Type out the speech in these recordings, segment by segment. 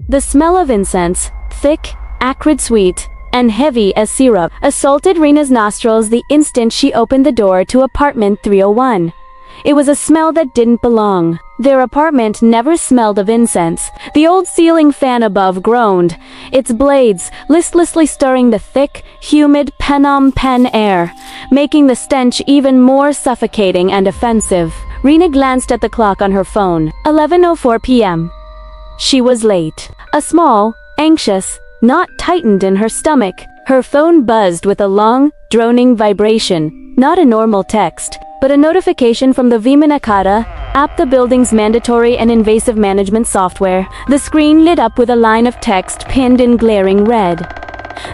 The smell of incense, thick, acrid sweet, and heavy as syrup, assaulted Rena's nostrils the instant she opened the door to apartment 301. It was a smell that didn't belong. Their apartment never smelled of incense. The old ceiling fan above groaned, its blades listlessly stirring the thick, humid Phnom Penh air, making the stench even more suffocating and offensive. Rena glanced at the clock on her phone. 11:04 p.m. She was late. A small, anxious knot tightened in her stomach. Her phone buzzed with a long, droning vibration. Not a normal text, but a notification from the Vimanakara app, the building's mandatory and invasive management software. The screen lit up with a line of text pinned in glaring red.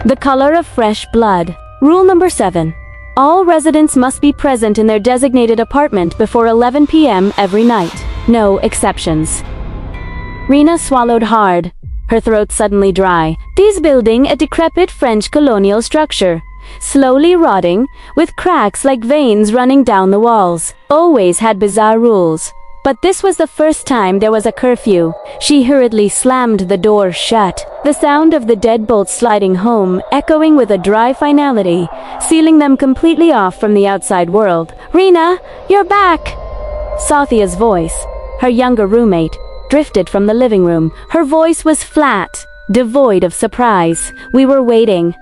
The color of fresh blood. Rule number 7. All residents must be present in their designated apartment before 11 p.m. every night. No exceptions. Rena swallowed hard, her throat suddenly dry. This building, a decrepit French colonial structure, slowly rotting, with cracks like veins running down the walls, always had bizarre rules. But this was the first time there was a curfew. She hurriedly slammed the door shut, the sound of the deadbolt sliding home echoing with a dry finality, sealing them completely off from the outside world. "Rena, you're back!" Sathia's voice, her younger roommate, drifted from the living room. Her voice was flat, devoid of surprise. "We were waiting."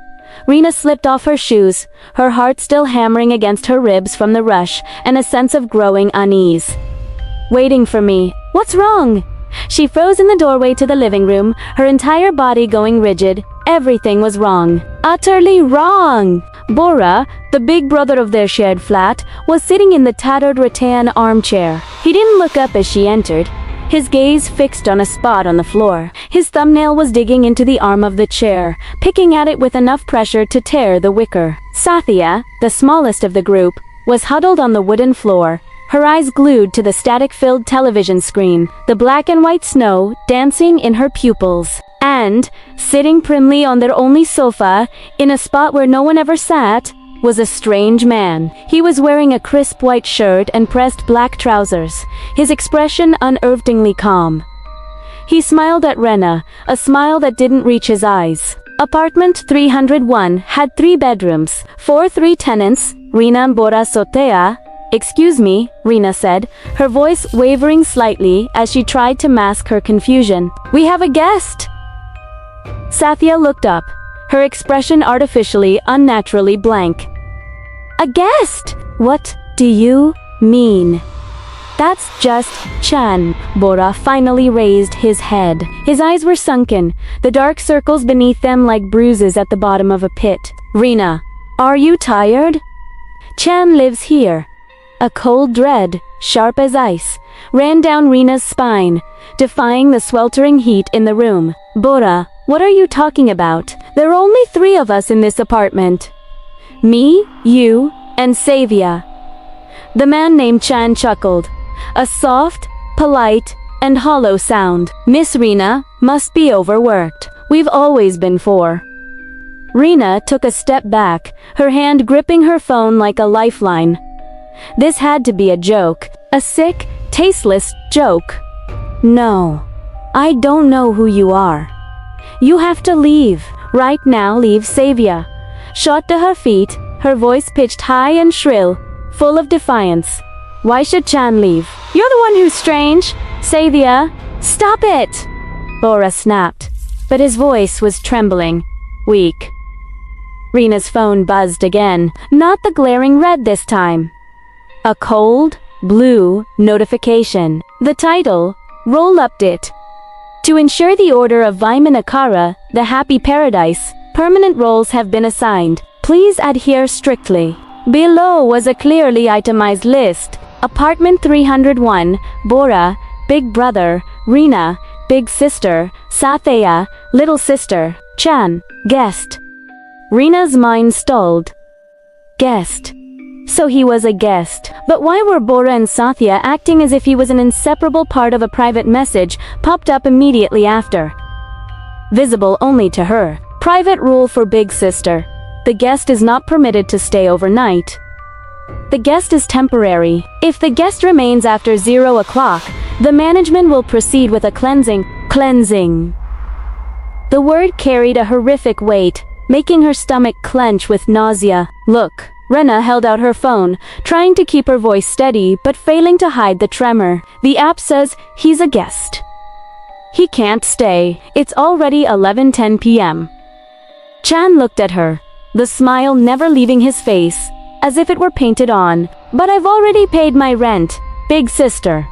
Rena slipped off her shoes, her heart still hammering against her ribs from the rush and a sense of growing unease. "Waiting for me? What's wrong?" She froze in the doorway to the living room, her entire body going rigid. Everything was wrong. Utterly wrong! Bora, the big brother of their shared flat, was sitting in the tattered rattan armchair. He didn't look up as she entered, his gaze fixed on a spot on the floor. His thumbnail was digging into the arm of the chair, picking at it with enough pressure to tear the wicker. Sathia, the smallest of the group, was huddled on the wooden floor, her eyes glued to the static-filled television screen, the black and white snow dancing in her pupils. And, sitting primly on their only sofa, in a spot where no one ever sat, was a strange man. He was wearing a crisp white shirt and pressed black trousers, his expression unearthingly calm. He smiled at Rena, a smile that didn't reach his eyes. Apartment 301 had 3 bedrooms, 3 tenants, Rena and Bora Sotea. "Excuse me," Rena said, her voice wavering slightly as she tried to mask her confusion. "We have a guest." Sathia looked up, her expression artificially, unnaturally blank. "A guest? What do you mean?" "That's just Chan." Bora finally raised his head. His eyes were sunken, the dark circles beneath them like bruises at the bottom of a pit. "Rena, are you tired?" "Chan lives here." A cold dread, sharp as ice, ran down Rena's spine, defying the sweltering heat in the room. "Bora, what are you talking about? There are only 3 of us in this apartment. Me, you, and Savia." The man named Chan chuckled, a soft, polite, and hollow sound. "Miss Rena must be overworked. We've always been 4. Rena took a step back, her hand gripping her phone like a lifeline. This had to be a joke, a sick, tasteless joke. "No, I don't know who you are. You have to leave. Right now, leave." Savia shot to her feet, her voice pitched high and shrill, full of defiance. "Why should Chan leave? You're the one who's strange." "Savia, stop it!" Bora snapped, but his voice was trembling, weak. Rena's phone buzzed again, not the glaring red this time. A cold, blue notification. The title, Roll Update. To ensure the order of Vimanakara, the Happy Paradise, permanent roles have been assigned. Please adhere strictly. Below was a clearly itemized list. Apartment 301, Bora, Big Brother, Rena, Big Sister, Sathaya, Little Sister, Chan, Guest. Rena's mind stalled. Guest. So he was a guest. But why were Bora and Sathya acting as if he was an inseparable part of a private message popped up immediately after? Visible only to her. Private rule for Big Sister. The guest is not permitted to stay overnight. The guest is temporary. If the guest remains after 0 o'clock, the management will proceed with a cleansing. The word carried a horrific weight, making her stomach clench with nausea. Look. Rena held out her phone, trying to keep her voice steady but failing to hide the tremor. The app says he's a guest. He can't stay. It's already 11:10 p.m. Chan looked at her, the smile never leaving his face, as if it were painted on. But I've already paid my rent, big sister.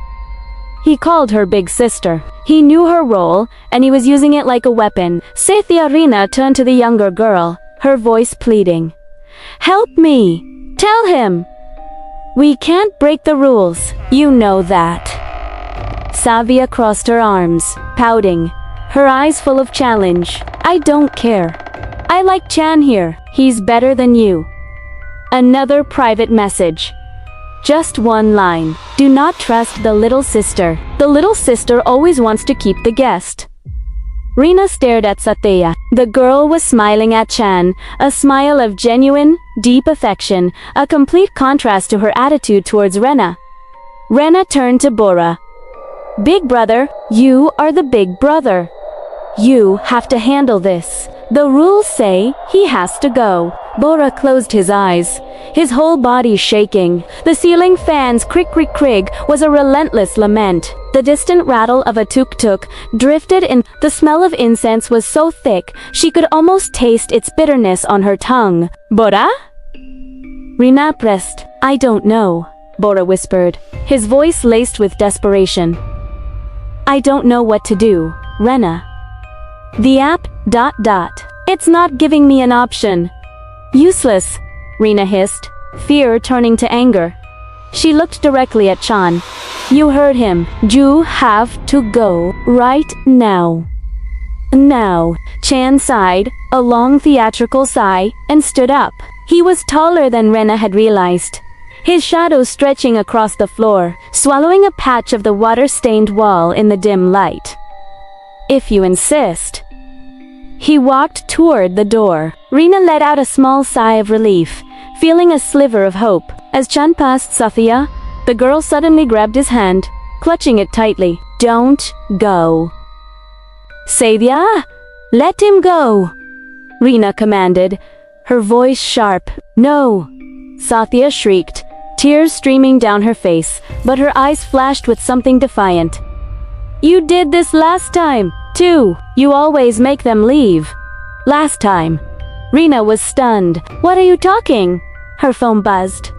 He called her big sister. He knew her role, and he was using it like a weapon. Sathya Rina turned to the younger girl, her voice pleading. Help me! Tell him! We can't break the rules, you know that. Savia crossed her arms, pouting, her eyes full of challenge. I don't care. I like Chan here, he's better than you. Another private message. Just one line. Do not trust the little sister. The little sister always wants to keep the guest. Rina stared at Satya. The girl was smiling at Chan, a smile of genuine, deep affection, a complete contrast to her attitude towards Rena. Rena turned to Bora. Big brother, you are the big brother. You have to handle this. The rules say he has to go. Bora closed his eyes, his whole body shaking. The ceiling fan's crick-crick-crick was a relentless lament. The distant rattle of a tuk-tuk drifted in. The smell of incense was so thick, she could almost taste its bitterness on her tongue. Bora? Rina pressed. I don't know, Bora whispered, his voice laced with desperation. I don't know what to do, Rena. The app, ... It's not giving me an option. Useless, Rina hissed, fear turning to anger. She looked directly at Chan. You heard him. You have to go right now. Now. Chan sighed, a long theatrical sigh, and stood up. He was taller than Rena had realized, his shadow stretching across the floor, swallowing a patch of the water-stained wall in the dim light. If you insist. He walked toward the door. Rina let out a small sigh of relief, feeling a sliver of hope. As Chan passed Sathya, the girl suddenly grabbed his hand, clutching it tightly. Don't go. Sathya, let him go, Rina commanded, her voice sharp. No, Sathya shrieked, tears streaming down her face, but her eyes flashed with something defiant. You did this last time, too. You always make them leave. Last time. Rina was stunned. What are you talking? Her phone buzzed.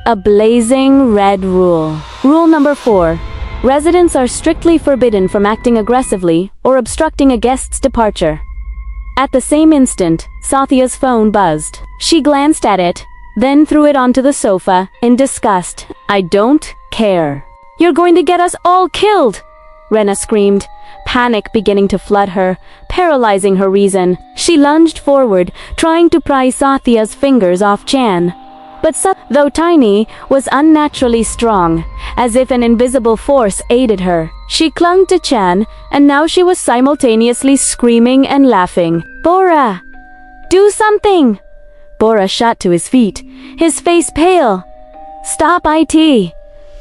A blazing red rule. Rule number 4. Residents are strictly forbidden from acting aggressively or obstructing a guest's departure. At the same instant, Sathya's phone buzzed. She glanced at it, then threw it onto the sofa in disgust. I don't care. You're going to get us all killed, Rena screamed, panic beginning to flood her, paralyzing her reason. She lunged forward, trying to pry Sathya's fingers off Chan. But though tiny, was unnaturally strong, as if an invisible force aided her. She clung to Chan, and now she was simultaneously screaming and laughing. Bora! Do something! Bora shot to his feet, his face pale. Stop it!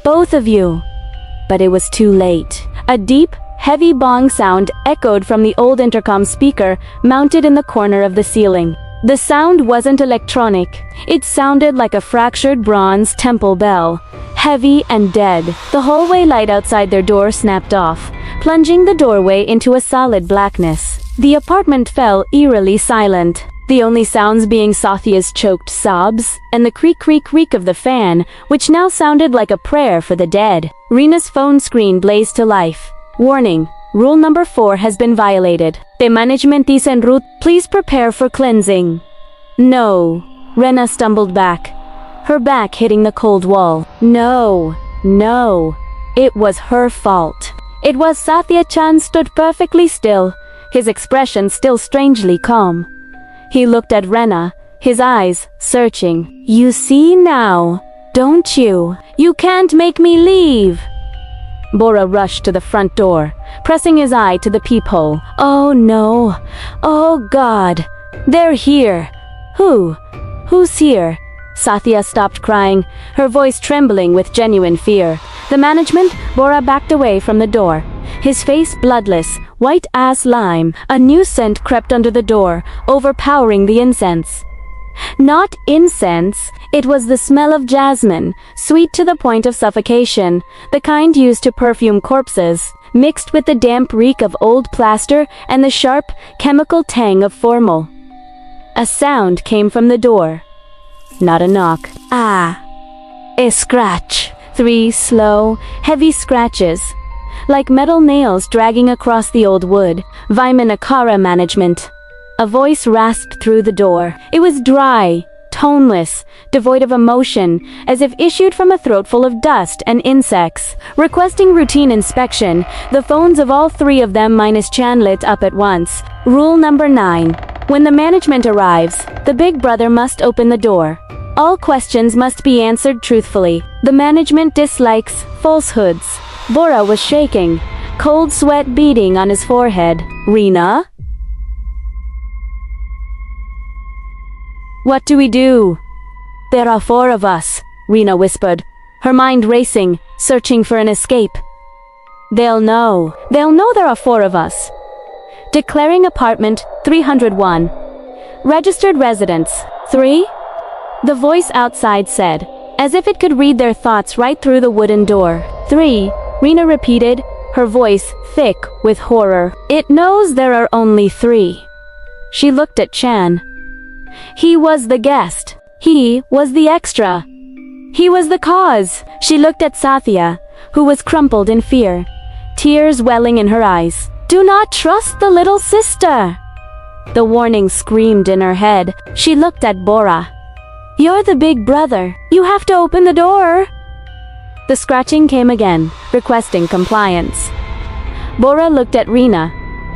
Both of you! But it was too late. A deep, heavy bong sound echoed from the old intercom speaker mounted in the corner of the ceiling. The sound wasn't electronic. It sounded like a fractured bronze temple bell, heavy and dead. The hallway light outside their door snapped off, plunging the doorway into a solid blackness. The apartment fell eerily silent, the only sounds being Sathya's choked sobs and the creak-creak-creak of the fan, which now sounded like a prayer for the dead. Rena's phone screen blazed to life. Warning. Rule number 4 has been violated. The management is en route. Please prepare for cleansing. No. Rena stumbled back, her back hitting the cold wall. No. It was her fault. It was. Sathya Chan stood perfectly still, his expression still strangely calm. He looked at Rena, his eyes searching. You see now, don't you? You can't make me leave. Bora rushed to the front door, pressing his eye to the peephole. Oh no! Oh God! They're here! Who's here? Sathya stopped crying, her voice trembling with genuine fear. The management. Bora backed away from the door, his face bloodless, white as lime. A new scent crept under the door, overpowering the incense. Not incense, it was the smell of jasmine, sweet to the point of suffocation, the kind used to perfume corpses, mixed with the damp reek of old plaster and the sharp, chemical tang of formal. A sound came from the door. Not a knock. A scratch. 3 slow, heavy scratches, like metal nails dragging across the old wood. Vimanakara management. A voice rasped through the door. It was dry, toneless, devoid of emotion, as if issued from a throat full of dust and insects. Requesting routine inspection, the phones of all 3 of them minus Chan lit up at once. Rule number 9. When the management arrives, the big brother must open the door. All questions must be answered truthfully. The management dislikes falsehoods. Bora was shaking, cold sweat beading on his forehead. Rina? What do we do? There are 4 of us, Rina whispered, her mind racing, searching for an escape. They'll know there are 4 of us. Declaring apartment 301. Registered residents 3? The voice outside said, as if it could read their thoughts right through the wooden door. 3, Rina repeated, her voice thick with horror. It knows there are only 3. She looked at Chan. He was the guest. He was the extra. He was the cause. She looked at Sathya, who was crumpled in fear, tears welling in her eyes. Do not trust the little sister. The warning screamed in her head. She looked at Bora. You're the big brother. You have to open the door. The scratching came again, requesting compliance. Bora looked at Rina,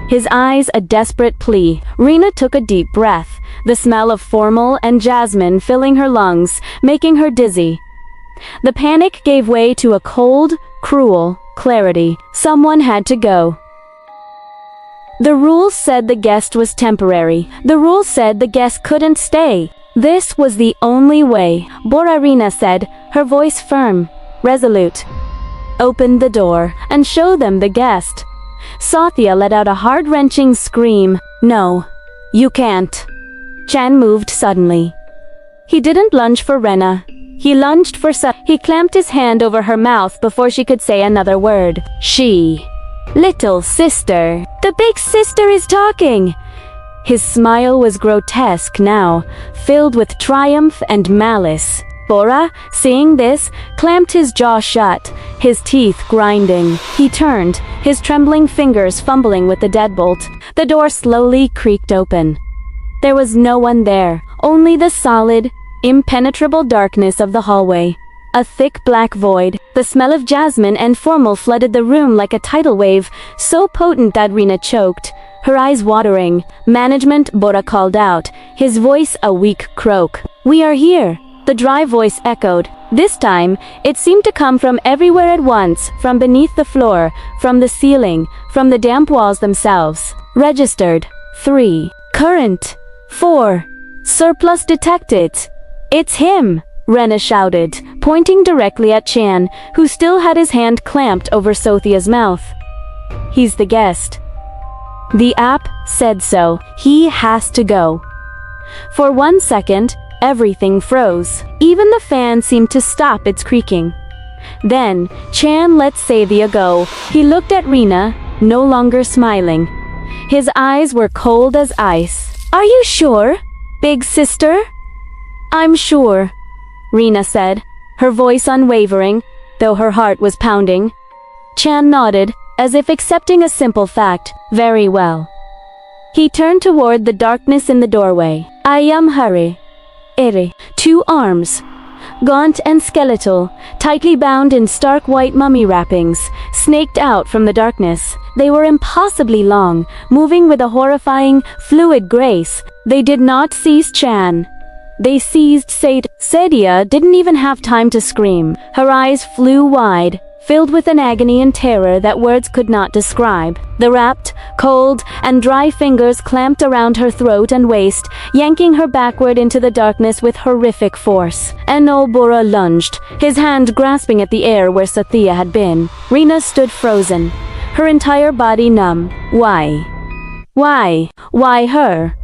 his eyes a desperate plea. Rina took a deep breath, the smell of formal and jasmine filling her lungs, making her dizzy. The panic gave way to a cold, cruel clarity. Someone had to go. The rules said the guest was temporary. The rules said the guest couldn't stay. This was the only way. Bora, Rina said, her voice firm, resolute. Open the door and show them the guest. Sathya let out a heart-wrenching scream. No, you can't. Chan moved suddenly. He didn't lunge for Rena. He lunged for He clamped his hand over her mouth before she could say another word. She. Little sister. The big sister is talking. His smile was grotesque now, filled with triumph and malice. Bora, seeing this, clamped his jaw shut, his teeth grinding. He turned, his trembling fingers fumbling with the deadbolt. The door slowly creaked open. There was no one there, only the solid, impenetrable darkness of the hallway. A thick black void. The smell of jasmine and formal flooded the room like a tidal wave, so potent that Rina choked, her eyes watering. Management, Bora called out, his voice a weak croak. We are here. The dry voice echoed. This time, it seemed to come from everywhere at once, from beneath the floor, from the ceiling, from the damp walls themselves. Registered. 3. Current. 4. Surplus detected. It's him, Rena shouted, pointing directly at Chan, who still had his hand clamped over Sothia's mouth. He's the guest. The app said so. He has to go. For 1 second, everything froze. Even the fan seemed to stop its creaking. Then, Chan let Sathya go. He looked at Rina, no longer smiling. His eyes were cold as ice. Are you sure, big sister? I'm sure, Rina said, her voice unwavering, though her heart was pounding. Chan nodded, as if accepting a simple fact. Very well. He turned toward the darkness in the doorway. I am Hari. Ere. 2 arms, gaunt and skeletal, tightly bound in stark white mummy wrappings, snaked out from the darkness. They were impossibly long, moving with a horrifying, fluid grace. They did not seize Chan. They seized Sathya didn't even have time to scream. Her eyes flew wide, filled with an agony and terror that words could not describe. The wrapped, cold, and dry fingers clamped around her throat and waist, yanking her backward into the darkness with horrific force. Bora lunged, his hand grasping at the air where Sathya had been. Rina stood frozen, her entire body numb. Why? Why? Why her?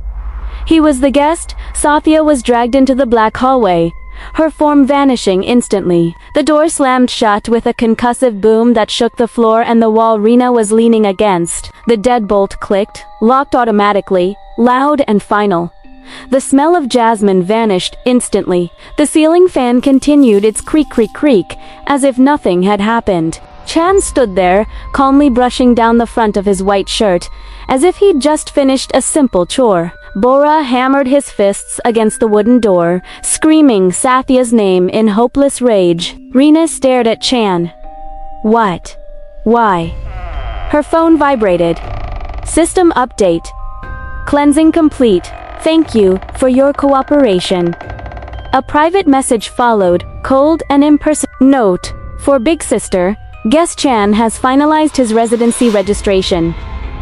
He was the guest. Sathya was dragged into the black hallway, her form vanishing instantly. The door slammed shut with a concussive boom that shook the floor and the wall Rina was leaning against. The deadbolt clicked, locked automatically, loud and final. The smell of jasmine vanished instantly. The ceiling fan continued its creak creak creak, as if nothing had happened. Chan stood there, calmly brushing down the front of his white shirt, as if he'd just finished a simple chore. Bora hammered his fists against the wooden door, screaming Sathya's name in hopeless rage. Rina stared at Chan. What? Why? Her phone vibrated. System update. Cleansing complete. Thank you for your cooperation. A private message followed, cold and impersonal. Note: for Big Sister, Guest Chan has finalized his residency registration.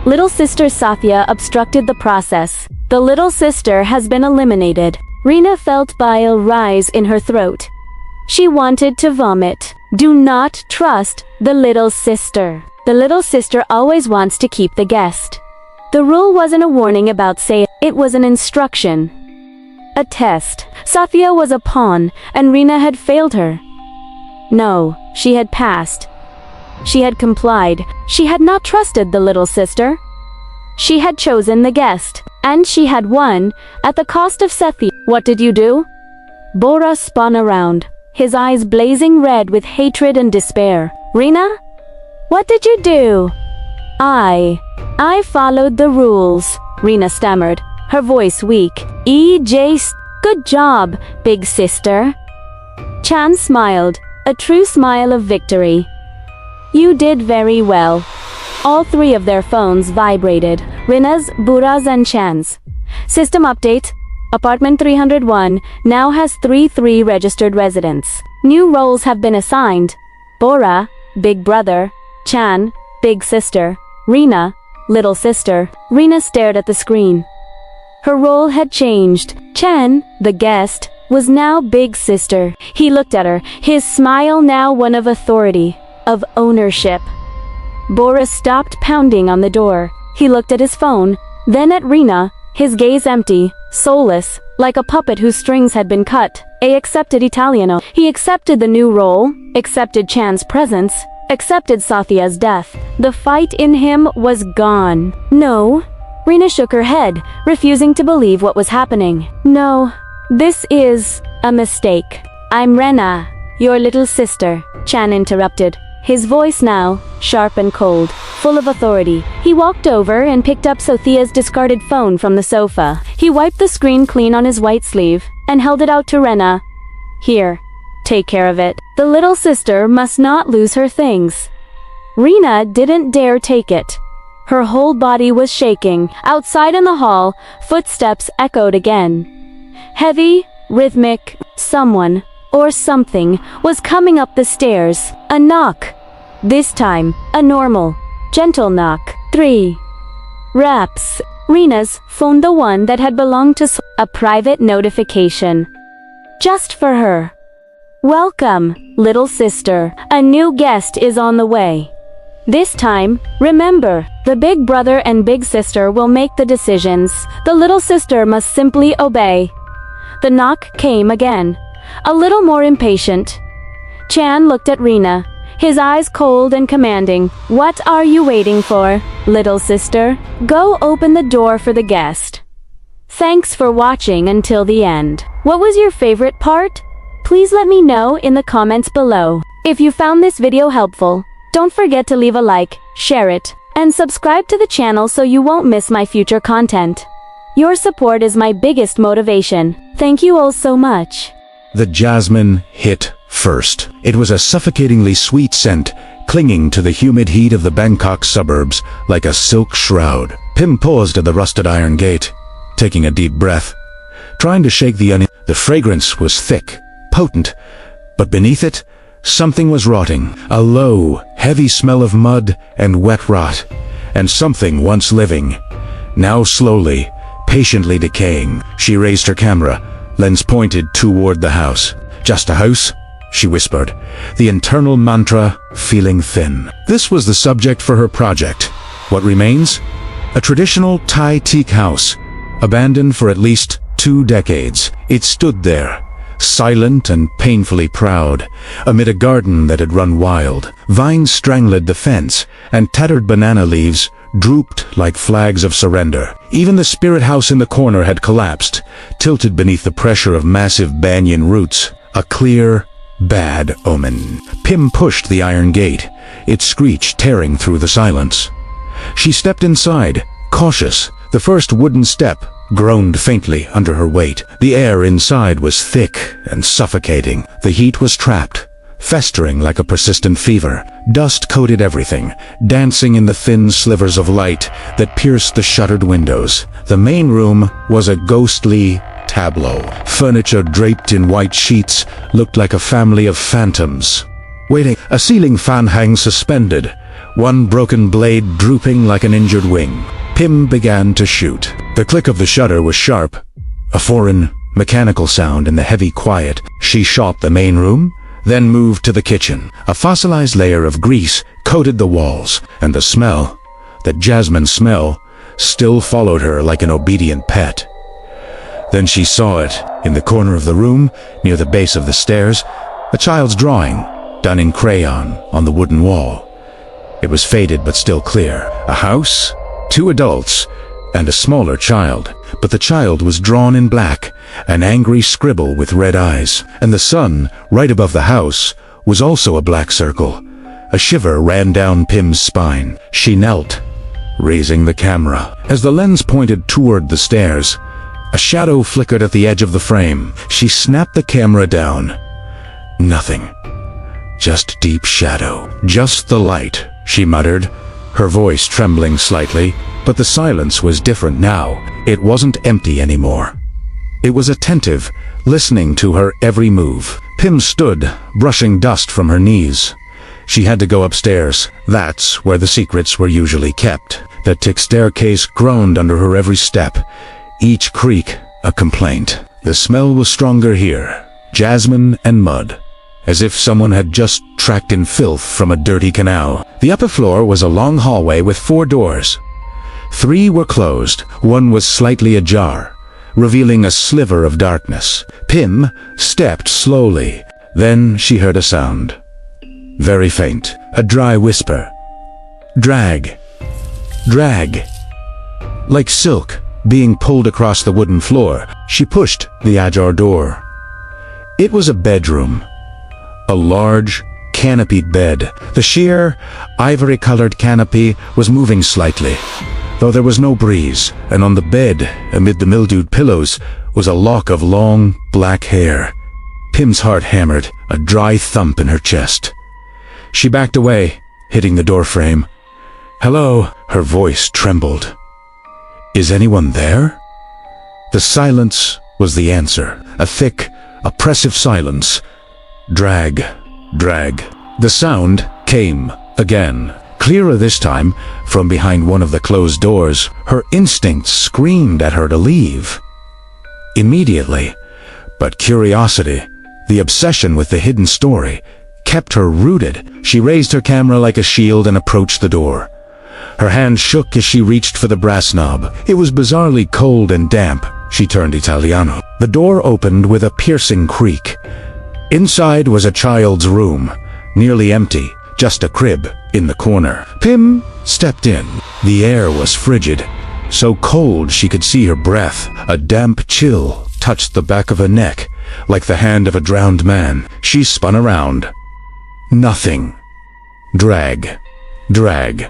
Little Sister Sathya obstructed the process. The little sister has been eliminated. Rina felt bile rise in her throat. She wanted to vomit. Do not trust the little sister. The little sister always wants to keep the guest. The rule wasn't a warning about say, it was an instruction. A test. Sathya was a pawn, and Rina had failed her. No, she had passed. She had complied. She had not trusted the little sister. She had chosen the guest, and she had won, at the cost of Sethi. What did you do? Bora spun around, his eyes blazing red with hatred and despair. Rina? What did you do? I followed the rules, Rina stammered, her voice weak. Good job, Big Sister. Chan smiled, a true smile of victory. You did very well. All three of their phones vibrated. Rina's, Bura's and Chan's. System update. Apartment 301 now has 3 registered residents. New roles have been assigned. Bora, Big Brother. Chan, Big Sister. Rina, Little Sister. Rina stared at the screen. Her role had changed. Chan, the guest, was now Big Sister. He looked at her, his smile now one of authority, of ownership. Bora stopped pounding on the door. He looked at his phone, then at Rina, his gaze empty, soulless, like a puppet whose strings had been cut. Accepted Italiano. He accepted the new role, accepted Chan's presence, accepted Sathya's death. The fight in him was gone. No. Rina shook her head, refusing to believe what was happening. No, this is a mistake. I'm Rena, your little sister, Chan interrupted. His voice now, sharp and cold, full of authority. He walked over and picked up Sophia's discarded phone from the sofa. He wiped the screen clean on his white sleeve and held it out to Rena. Here, take care of it. The little sister must not lose her things. Rina didn't dare take it. Her whole body was shaking. Outside in the hall, footsteps echoed again. Heavy, rhythmic, someone or something was coming up the stairs. A knock. This time, a normal, gentle knock. 3 raps. Rina's phone, the one that had belonged to a private notification. Just for her. Welcome, little sister. A new guest is on the way. This time, remember, the big brother and big sister will make the decisions. The little sister must simply obey. The knock came again. A little more impatient. Chan looked at Rina, his eyes cold and commanding. What are you waiting for, little sister? Go open the door for the guest. Thanks for watching until the end. What was your favorite part? Please let me know in the comments below. If you found this video helpful, don't forget to leave a like, share it, and subscribe to the channel so you won't miss my future content. Your support is my biggest motivation. Thank you all so much. The jasmine hit first. It was a suffocatingly sweet scent, clinging to the humid heat of the Bangkok suburbs like a silk shroud. Pim paused at the rusted iron gate, taking a deep breath, trying to shake the onion. The fragrance was thick, potent, but beneath it, something was rotting. A low, heavy smell of mud and wet rot, and something once living, now slowly, patiently decaying. She raised her camera, lens pointed toward the house. Just a house? she whispered, the internal mantra feeling thin. This was the subject for her project. What remains? A traditional Thai teak house, abandoned for at least 2 decades. It stood there, silent and painfully proud, amid a garden that had run wild. Vines strangled the fence, and tattered banana leaves drooped like flags of surrender. Even the spirit house in the corner had collapsed, tilted beneath the pressure of massive banyan roots. A clear, bad omen. Pim pushed the iron gate, its screech tearing through the silence. She stepped inside, cautious. The first wooden step groaned faintly under her weight. The air inside was thick and suffocating. The heat was trapped, festering like a persistent fever. Dust coated everything, dancing in the thin slivers of light that pierced the shuttered windows. The main room was a ghostly tableau. Furniture draped in white sheets looked like a family of phantoms waiting. A ceiling fan hung suspended, one broken blade drooping like an injured wing. Pim began to shoot. The click of the shutter was sharp, a foreign, mechanical sound in the heavy quiet. She shot the main room, then moved to the kitchen. A fossilized layer of grease coated the walls, and the smell, that jasmine smell, still followed her like an obedient pet. Then she saw it, in the corner of the room, near the base of the stairs, a child's drawing, done in crayon, on the wooden wall. It was faded but still clear. A house, 2 adults, and a smaller child. But the child was drawn in black, an angry scribble with red eyes. And the sun, right above the house, was also a black circle. A shiver ran down Pim's spine. She knelt, raising the camera. As the lens pointed toward the stairs, a shadow flickered at the edge of the frame. She snapped the camera down. Nothing. Just deep shadow. Just the light, she muttered, her voice trembling slightly. But the silence was different now. It wasn't empty anymore. It was attentive, listening to her every move. Pim stood, brushing dust from her knees. She had to go upstairs. That's where the secrets were usually kept. The tick staircase groaned under her every step, each creak a complaint. The smell was stronger here, jasmine and mud, as if someone had just tracked in filth from a dirty canal. The upper floor was a long hallway with 4 doors. 3 were closed, one was slightly ajar, revealing a sliver of darkness. Pim stepped slowly. Then she heard a sound. Very faint, a dry whisper. Drag. Drag. Like silk being pulled across the wooden floor. She pushed the ajar door. It was a bedroom. A large, canopied bed. The sheer, ivory-colored canopy was moving slightly, though there was no breeze, and on the bed, amid the mildewed pillows, was a lock of long, black hair. Pim's heart hammered, a dry thump in her chest. She backed away, hitting the doorframe. "Hello," her voice trembled. "Is anyone there?" The silence was the answer, a thick, oppressive silence. Drag, drag. The sound came again. Clearer this time, from behind one of the closed doors. Her instincts screamed at her to leave. Immediately, but curiosity, the obsession with the hidden story, kept her rooted. She raised her camera like a shield and approached the door. Her hand shook as she reached for the brass knob. It was bizarrely cold and damp. She turned Italiano. The door opened with a piercing creak. Inside was a child's room, nearly empty. Just a crib in the corner. Pim stepped in. The air was frigid, so cold she could see her breath. A damp chill touched the back of her neck, like the hand of a drowned man. She spun around. Nothing. Drag. Drag.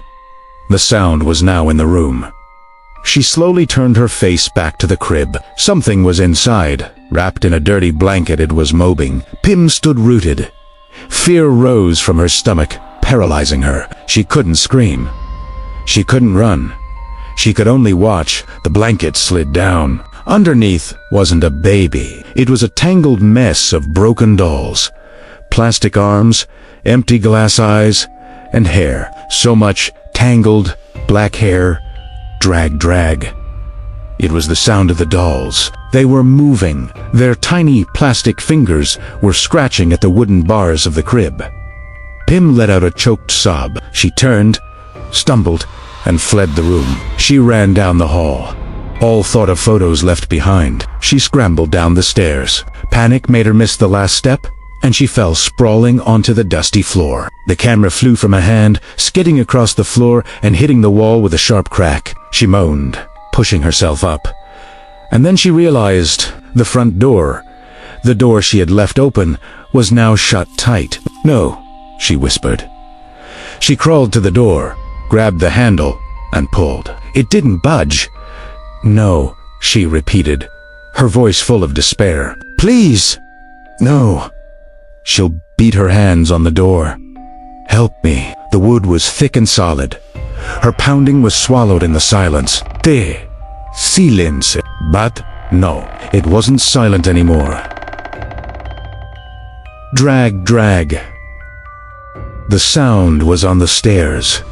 The sound was now in the room. She slowly turned her face back to the crib. Something was inside. Wrapped in a dirty blanket, it was mobbing. Pim stood rooted. Fear rose from her stomach, paralyzing her. She couldn't scream. She couldn't run. She could only watch. The blanket slid down. Underneath wasn't a baby. It was a tangled mess of broken dolls. Plastic arms, empty glass eyes, and hair. So much tangled, black hair. Drag, drag. It was the sound of the dolls. They were moving. Their tiny plastic fingers were scratching at the wooden bars of the crib. Pim let out a choked sob. She turned, stumbled, and fled the room. She ran down the hall. All thought of photos left behind. She scrambled down the stairs. Panic made her miss the last step, and she fell sprawling onto the dusty floor. The camera flew from her hand, skidding across the floor and hitting the wall with a sharp crack. She moaned, pushing herself up. And then she realized the front door, the door she had left open, was now shut tight. "No," she whispered. She crawled to the door, grabbed the handle, and pulled. It didn't budge. "No," she repeated, her voice full of despair. "Please!" "No." She'll beat her hands on the door. "Help me." The wood was thick and solid. Her pounding was swallowed in the silence. Silence. But no, it wasn't silent anymore. Drag, drag. The sound was on the stairs.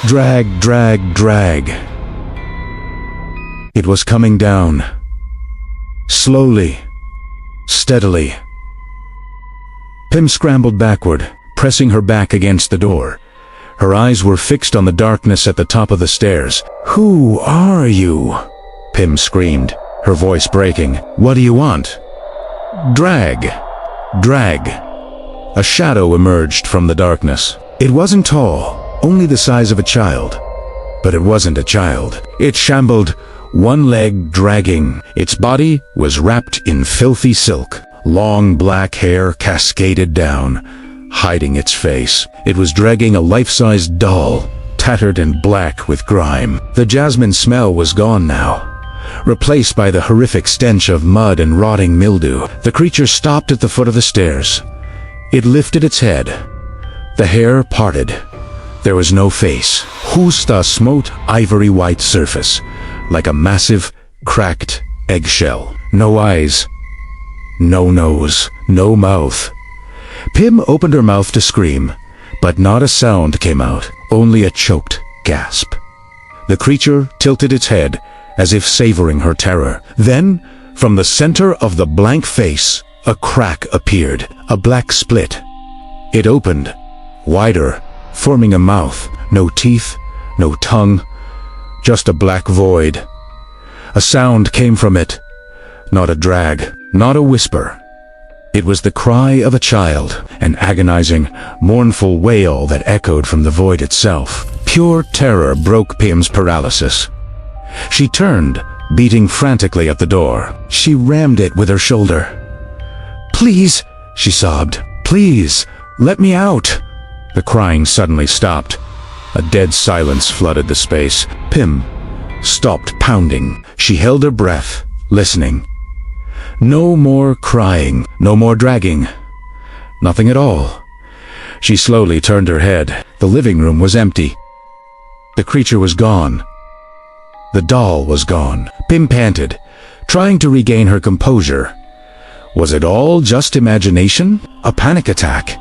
Drag, drag, drag. It was coming down. Slowly, steadily. Pim scrambled backward, pressing her back against the door. Her eyes were fixed on the darkness at the top of the stairs. "Who are you?" Pim screamed, her voice breaking. "What do you want?" "Drag. Drag." A shadow emerged from the darkness. It wasn't tall, only the size of a child. But it wasn't a child. It shambled, one leg dragging. Its body was wrapped in filthy silk. Long black hair cascaded down, hiding its face. It was dragging a life-size doll, tattered and black with grime. The jasmine smell was gone now, replaced by the horrific stench of mud and rotting mildew. The creature stopped at the foot of the stairs. It lifted its head. The hair parted. There was no face. Husta smote ivory white surface, like a massive, cracked eggshell. No eyes. No nose. No mouth. Pim opened her mouth to scream, but not a sound came out, only a choked gasp. The creature tilted its head, as if savoring her terror. Then, from the center of the blank face, a crack appeared, a black split. It opened, wider, forming a mouth. No teeth, no tongue, just a black void. A sound came from it, not a drag, not a whisper. It was the cry of a child, an agonizing, mournful wail that echoed from the void itself. Pure terror broke Pim's paralysis. She turned, beating frantically at the door. She rammed it with her shoulder. "Please," she sobbed. "Please, let me out." The crying suddenly stopped. A dead silence flooded the space. Pim stopped pounding. She held her breath, listening. No more crying, no more dragging. Nothing at all. She slowly turned her head. The living room was empty. The creature was gone. The doll was gone. Pim panted, trying to regain her composure. Was it all just imagination? A panic attack?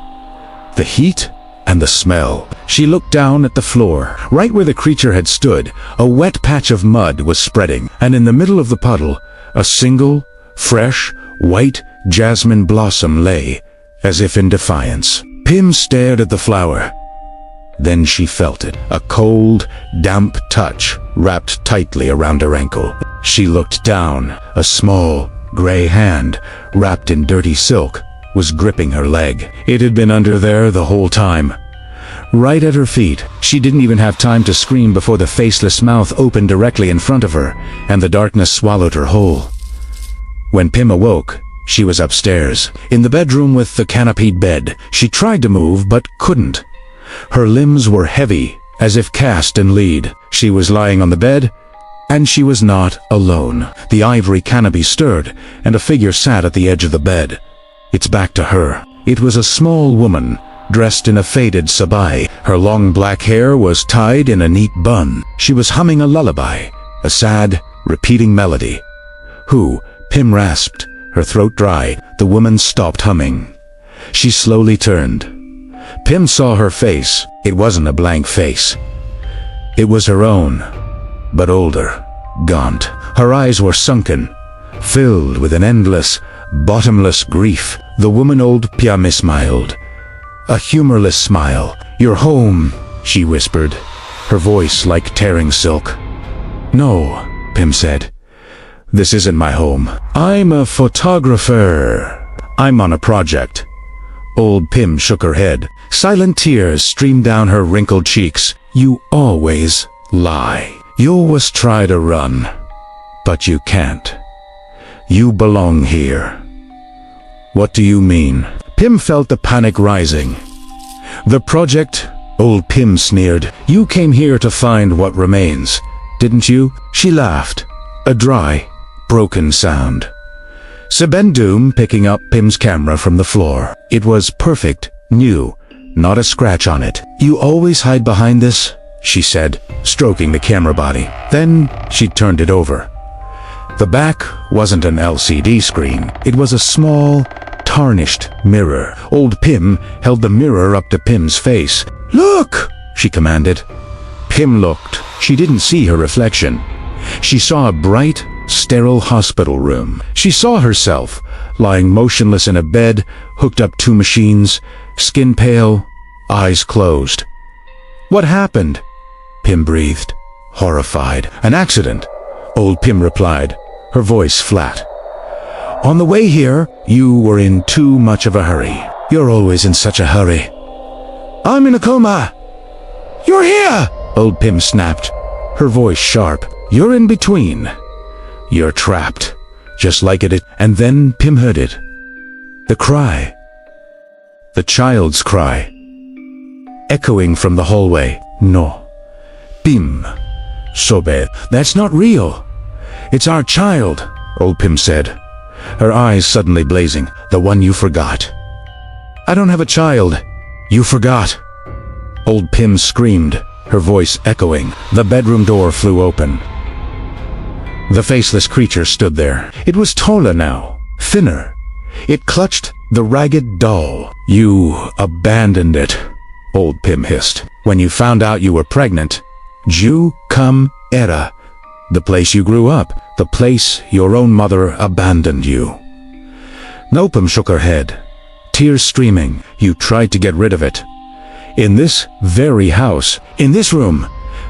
The heat and the smell. She looked down at the floor. Right where the creature had stood, a wet patch of mud was spreading, and in the middle of the puddle, a single, fresh, white jasmine blossom lay, as if in defiance. Pim stared at the flower. Then she felt it, a cold, damp touch wrapped tightly around her ankle. She looked down. A small, gray hand, wrapped in dirty silk, was gripping her leg. It had been under there the whole time. Right at her feet. She didn't even have time to scream before the faceless mouth opened directly in front of her, and the darkness swallowed her whole. When Pim awoke, she was upstairs, in the bedroom with the canopied bed. She tried to move, but couldn't. Her limbs were heavy, as if cast in lead. She was lying on the bed, and she was not alone. The ivory canopy stirred, and a figure sat at the edge of the bed. Its back to her. It was a small woman, dressed in a faded sabai. Her long black hair was tied in a neat bun. She was humming a lullaby, a sad, repeating melody. "Who?" Pim rasped, her throat dry. The woman stopped humming. She slowly turned. Pim saw her face. It wasn't a blank face. It was her own, but older, gaunt. Her eyes were sunken, filled with an endless, bottomless grief. The woman old Pyame smiled. A humorless smile. "You're home," she whispered, her voice like tearing silk. "No," Pim said. "This isn't my home. I'm a photographer. I'm on a project." Old Pim shook her head. Silent tears streamed down her wrinkled cheeks. "You always lie. You always try to run. But you can't. You belong here." "What do you mean?" Pim felt the panic rising. "The project?" Old Pim sneered. "You came here to find what remains, didn't you?" She laughed. A dry, broken sound. Sebendum picking up Pim's camera from the floor. It was perfect, new, not a scratch on it. "You always hide behind this?" she said, stroking the camera body. Then she turned it over. The back wasn't an LCD screen. It was a small, tarnished mirror. Old Pim held the mirror up to Pim's face. "Look!" she commanded. Pim looked. She didn't see her reflection. She saw a bright, sterile hospital room. She saw herself, lying motionless in a bed, hooked up to machines, skin pale, eyes closed. "What happened?" Pim breathed, horrified. "An accident," Old Pim replied, her voice flat. "On the way here, you were in too much of a hurry. You're always in such a hurry." "I'm in a coma." "You're here!" Old Pim snapped, her voice sharp. "You're in between. You're trapped, just like it." And then Pim heard it. The cry. The child's cry. Echoing from the hallway. "No. Pim. Sobe. That's not real. It's our child," Old Pim said, her eyes suddenly blazing. "The one you forgot." "I don't have a child. You forgot." Old Pim screamed, her voice echoing. The bedroom door flew open. The faceless creature stood there. It was taller now, thinner. It clutched the ragged doll. "You abandoned it," Old Pim hissed. "When you found out you were pregnant. Ju cum era. The place you grew up. The place your own mother abandoned you." Nopum shook her head, tears streaming. "You tried to get rid of it. In this very house, in this room."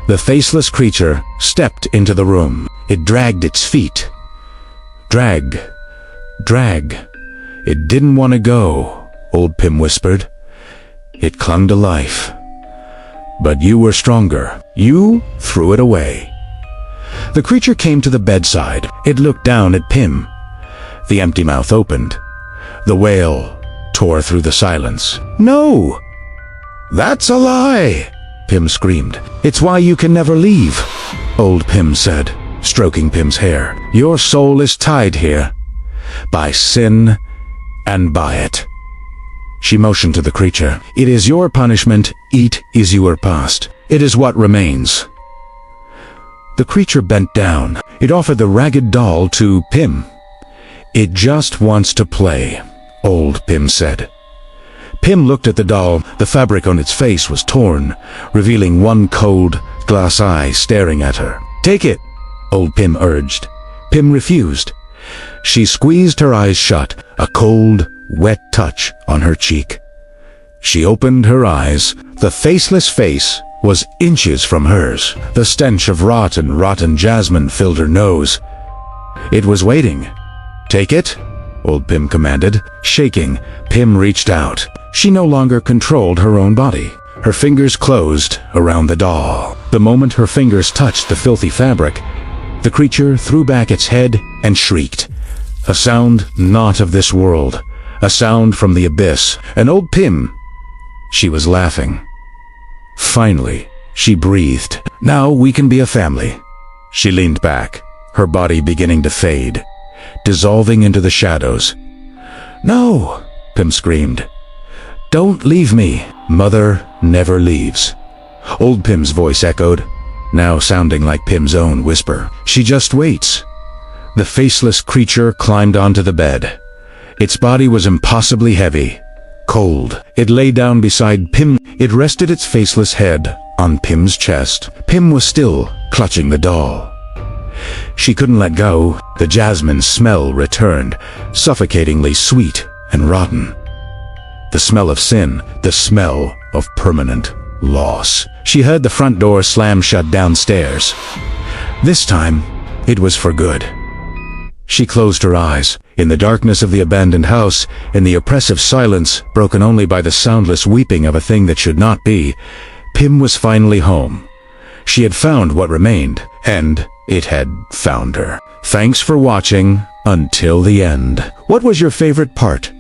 The faceless creature stepped into the room. It dragged its feet. Drag. Drag. It didn't want to go, Old Pim whispered. It clung to life. But you were stronger. You threw it away. The creature came to the bedside. It looked down at Pim. The empty mouth opened. The wail tore through the silence. "No! That's a lie!" Pim screamed. "It's why you can never leave," Old Pim said, stroking Pim's hair. "Your soul is tied here. By sin and by it." She motioned to the creature. "It is your punishment. Eat is your past. It is what remains." The creature bent down. It offered the ragged doll to Pim. "It just wants to play," Old Pim said. Pim looked at the doll. The fabric on its face was torn, revealing one cold, glass eye staring at her. "Take it," Old Pim urged. Pim refused. She squeezed her eyes shut, a cold, wet touch on her cheek. She opened her eyes. The faceless face was inches from hers. The stench of rotten jasmine filled her nose. It was waiting. "Take it," Old Pim commanded. Shaking, Pim reached out. She no longer controlled her own body. Her fingers closed around the doll. The moment her fingers touched the filthy fabric, the creature threw back its head and shrieked. A sound not of this world. A sound from the abyss. And Old Pim, she was laughing. Finally, she breathed. "Now we can be a family." She leaned back, her body beginning to fade, dissolving into the shadows. "No!" Pim screamed. "Don't leave me. Mother never leaves." Old Pim's voice echoed, now sounding like Pim's own whisper. "She just waits." The faceless creature climbed onto the bed. Its body was impossibly heavy, cold. It lay down beside Pim. It rested its faceless head on Pim's chest. Pim was still clutching the doll. She couldn't let go. The jasmine smell returned, suffocatingly sweet and rotten. The smell of sin, the smell of permanent loss. She heard the front door slam shut downstairs. This time, it was for good. She closed her eyes. In the darkness of the abandoned house, in the oppressive silence, broken only by the soundless weeping of a thing that should not be, Pim was finally home. She had found what remained, and it had found her. Thanks for watching until the end. What was your favorite part?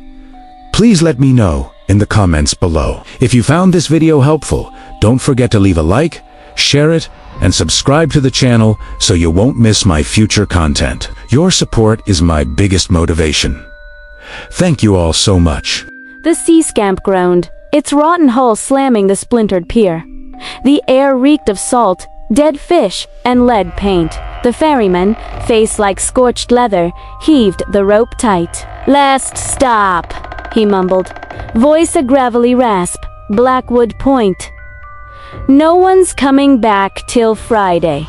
Please let me know in the comments below. If you found this video helpful, don't forget to leave a like, share it, and subscribe to the channel so you won't miss my future content. Your support is my biggest motivation. Thank you all so much. The sea scamp groaned, its rotten hull slamming the splintered pier. The air reeked of salt, dead fish, and lead paint. The ferryman, face like scorched leather, heaved the rope tight. "Last stop," he mumbled, voice a gravelly rasp, Blackwood Point. "No one's coming back till Friday."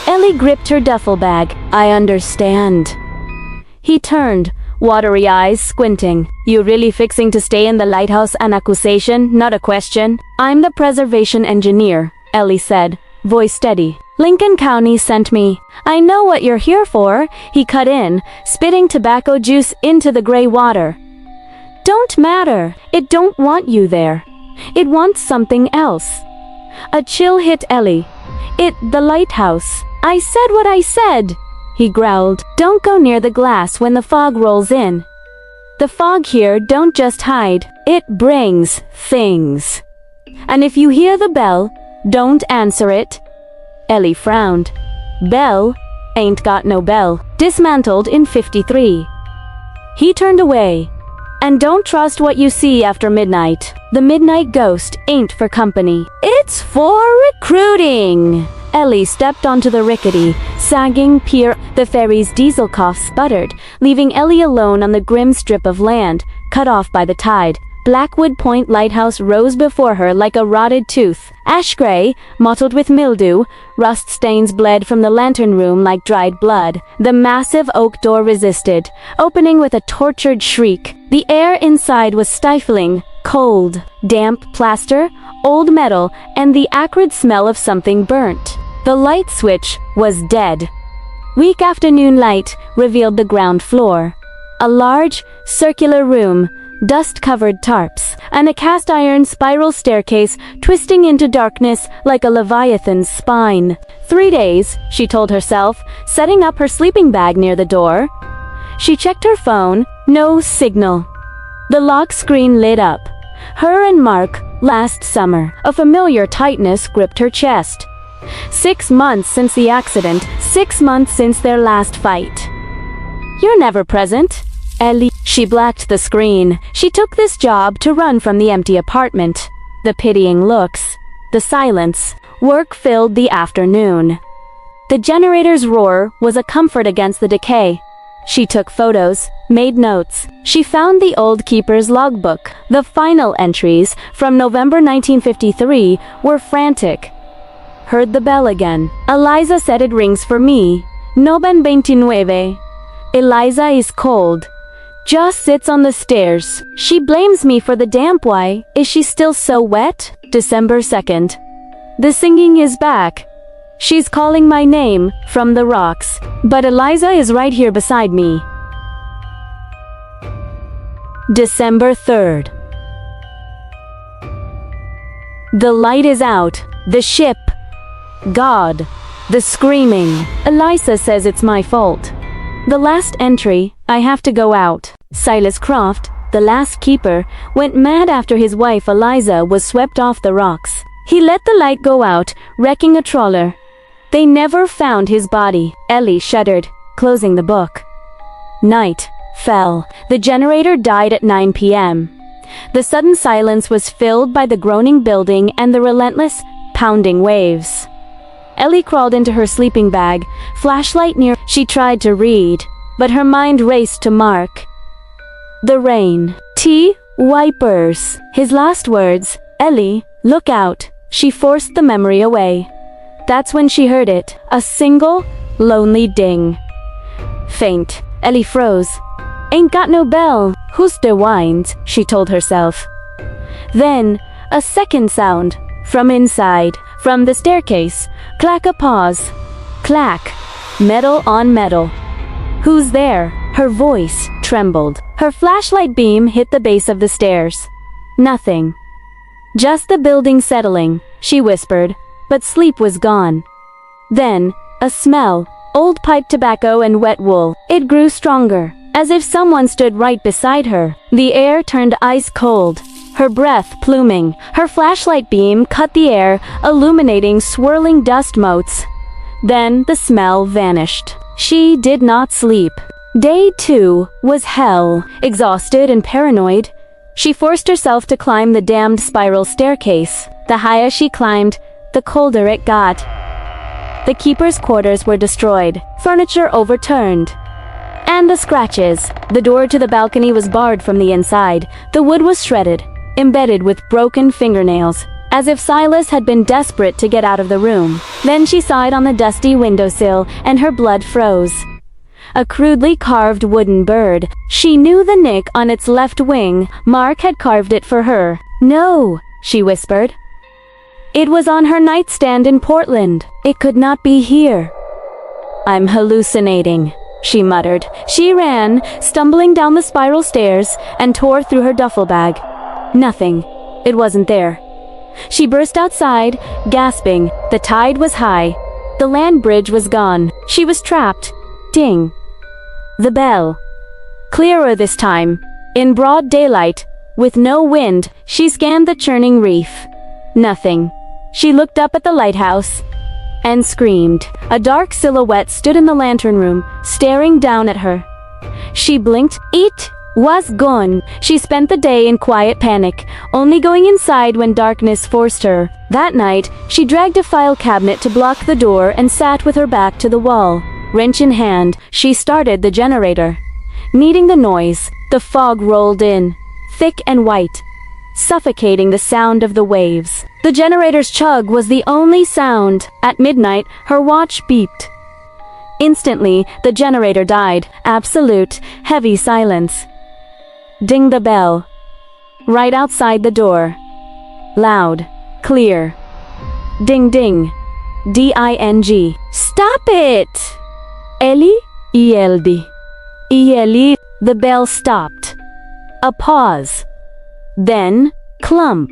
Ellie gripped her duffel bag. "I understand." He turned, watery eyes squinting. "You really fixing to stay in the lighthouse? An accusation, not a question." "I'm the preservation engineer," Ellie said, voice steady. "Lincoln County sent me." "I know what you're here for," he cut in, spitting tobacco juice into the gray water. "Don't matter. It don't want you there. It wants something else." A chill hit Ellie. The lighthouse." "I said what I said," he growled. "Don't go near the glass when the fog rolls in. The fog here don't just hide, it brings things. And if you hear the bell, don't answer it." Ellie frowned. "Bell? Ain't got no bell. Dismantled in 53. He turned away. "And don't trust what you see after midnight. The midnight ghost ain't for company. It's for recruiting." Ellie stepped onto the rickety, sagging pier. The ferry's diesel cough sputtered, leaving Ellie alone on the grim strip of land, cut off by the tide. Blackwood Point Lighthouse rose before her like a rotted tooth. Ash gray, mottled with mildew, rust stains bled from the lantern room like dried blood. The massive oak door resisted, opening with a tortured shriek. The air inside was stifling, cold, damp plaster, old metal, and the acrid smell of something burnt. The light switch was dead. Weak afternoon light revealed the ground floor. A large, circular room, dust-covered tarps, and a cast-iron spiral staircase twisting into darkness like a leviathan's spine. 3 days, she told herself, setting up her sleeping bag near the door. She checked her phone, no signal. The lock screen lit up. Her and Mark, last summer. A familiar tightness gripped her chest. 6 months since the accident, 6 months since their last fight. "You're never present, Ellie." She blacked the screen. She took this job to run from the empty apartment. The pitying looks, the silence. Work filled the afternoon. The generator's roar was a comfort against the decay. She took photos, made notes. She found the old keeper's logbook. The final entries, from November 1953, were frantic. Heard the bell again. "Eliza said it rings for me. Noben 29. Eliza is cold. Just sits on the stairs. She blames me for the damp. Why is she still so wet?" December 2nd. "The singing is back. She's calling my name from the rocks. But Eliza is right here beside me." December 3rd. "The light is out. The ship. God. The screaming. Eliza says it's my fault." The last entry, "I have to go out." Silas Croft, the last keeper, went mad after his wife Eliza was swept off the rocks. He let the light go out, wrecking a trawler. They never found his body. Ellie shuddered, closing the book. Night fell. The generator died at 9 p.m. The sudden silence was filled by the groaning building and the relentless, pounding waves. Ellie crawled into her sleeping bag, flashlight near. She tried to read, but her mind raced to Mark. The rain. T. Wipers. His last words, "Ellie, look out." She forced the memory away. That's when she heard it. A single, Lonely ding. Faint. Ellie froze. Ain't got no bell. Who's the wines? She told herself. Then, a second sound. From inside. From the staircase. Clack a pause. Clack. Metal on metal. Who's there? Her voice trembled. Her flashlight beam hit the base of the stairs. Nothing. Just the building settling, she whispered, but sleep was gone. Then, a smell. Old pipe tobacco and wet wool. It grew stronger, as if someone stood right beside her. The air turned ice cold. Her breath pluming. Her flashlight beam cut the air, illuminating swirling dust motes. Then the smell vanished. She did not sleep. Day 2 was hell. Exhausted and paranoid, she forced herself to climb the damned spiral staircase. The higher she climbed, the colder it got. The keeper's quarters were destroyed, furniture overturned. And the scratches. The door to the balcony was barred from the inside. The wood was shredded, embedded with broken fingernails, as if Silas had been desperate to get out of the room. Then she saw it on the dusty windowsill, and her blood froze. A crudely carved wooden bird. She knew the nick on its left wing. Mark had carved it for her. No, she whispered. It was on her nightstand in Portland. It could not be here. I'm hallucinating, she muttered. She ran, stumbling down the spiral stairs, and tore through her duffel bag. Nothing. It wasn't there. She burst outside, gasping. The tide was high. The land bridge was gone. She was trapped. Ding. The bell. Clearer this time. In broad daylight, with no wind, she scanned the churning reef. Nothing. She looked up at the lighthouse and screamed. A dark silhouette stood in the lantern room, staring down at her. She blinked. It was gone. She spent the day in quiet panic, only going inside when darkness forced her. That night, she dragged a file cabinet to block the door and sat with her back to the wall. Wrench in hand, she started the generator. Needing the noise, the fog rolled in, thick and white, suffocating the sound of the waves. The generator's chug was the only sound. At midnight, her watch beeped. Instantly, the generator died. Absolute, heavy silence. Ding the bell. Right outside the door. Loud, clear. Ding ding. D-I-N-G. Stop it! Ellie? E-L-D. E-L-E. The bell stopped. A pause. Then, clump.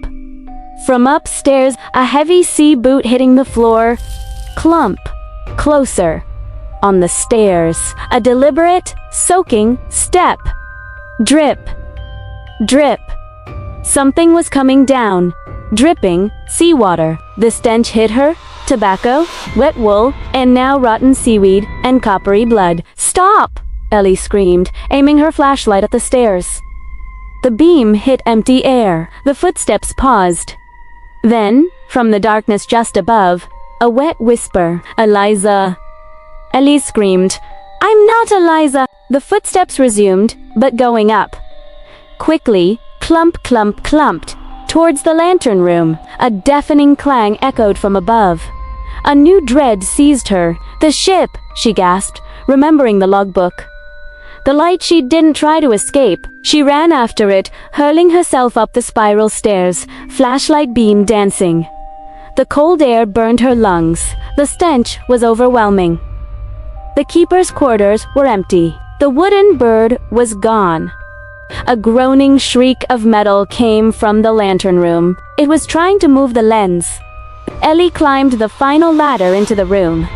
From upstairs, a heavy sea boot hitting the floor. Clump. Closer. On the stairs, a deliberate, soaking step. Drip. Drip. Something was coming down. Dripping, seawater. The stench hit her. Tobacco, wet wool, and now rotten seaweed and coppery blood. Stop! Ellie screamed, aiming her flashlight at the stairs. The beam hit empty air. The footsteps paused. Then, from the darkness just above, a wet whisper. Eliza. Ellie screamed. I'm not Eliza. The footsteps resumed, but going up. Quickly, clump, clump, clumped, towards the lantern room. A deafening clang echoed from above. A new dread seized her. The ship, she gasped, remembering the logbook. The light she didn't try to escape. She ran after it, hurling herself up the spiral stairs, flashlight beam dancing. The cold air burned her lungs. The stench was overwhelming. The keeper's quarters were empty. The wooden bird was gone. A groaning shriek of metal came from the lantern room. It was trying to move the lens. Ellie climbed the final ladder into the room.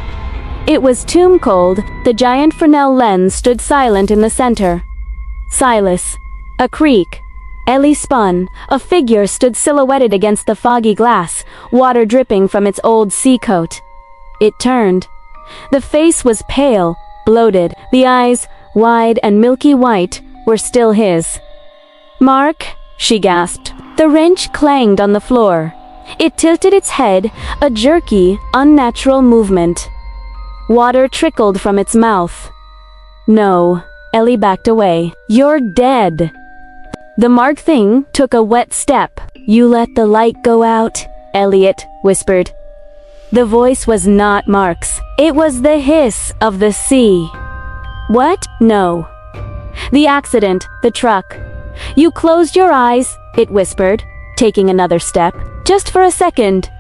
It was tomb cold. The giant Fresnel lens stood silent in the center. Silas. A creak. Ellie spun. A figure stood silhouetted against the foggy glass, water dripping from its old sea coat. It turned. The face was pale, bloated. The eyes, wide and milky white, were still his. Mark, she gasped. The wrench clanged on the floor. It tilted its head, a jerky, unnatural movement. Water trickled from its mouth. No, Ellie backed away. You're dead. The Mark thing took a wet step. You let the light go out, Elliot whispered. The voice was not Mark's. It was the hiss of the sea. What? No. The accident, the truck. You closed your eyes, it whispered, taking another step. Just for a second.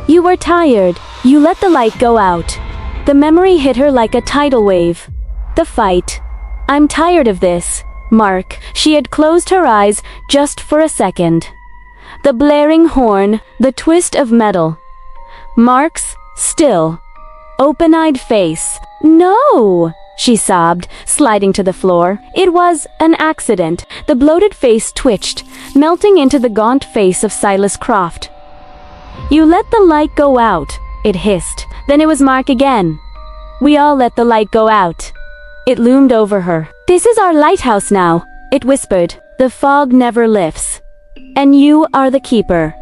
You were tired. You let the light go out. The memory hit her like a tidal wave. The fight. I'm tired of this, Mark. She had closed her eyes just for a second. The blaring horn, the twist of metal. Mark's still, open-eyed face. No, she sobbed, sliding to the floor. It was an accident. The bloated face twitched, melting into the gaunt face of Silas Croft. You let the light go out, it hissed. Then it was Mark again. We all let the light go out. It loomed over her. This is our lighthouse now, it whispered. The fog never lifts. And you are the keeper.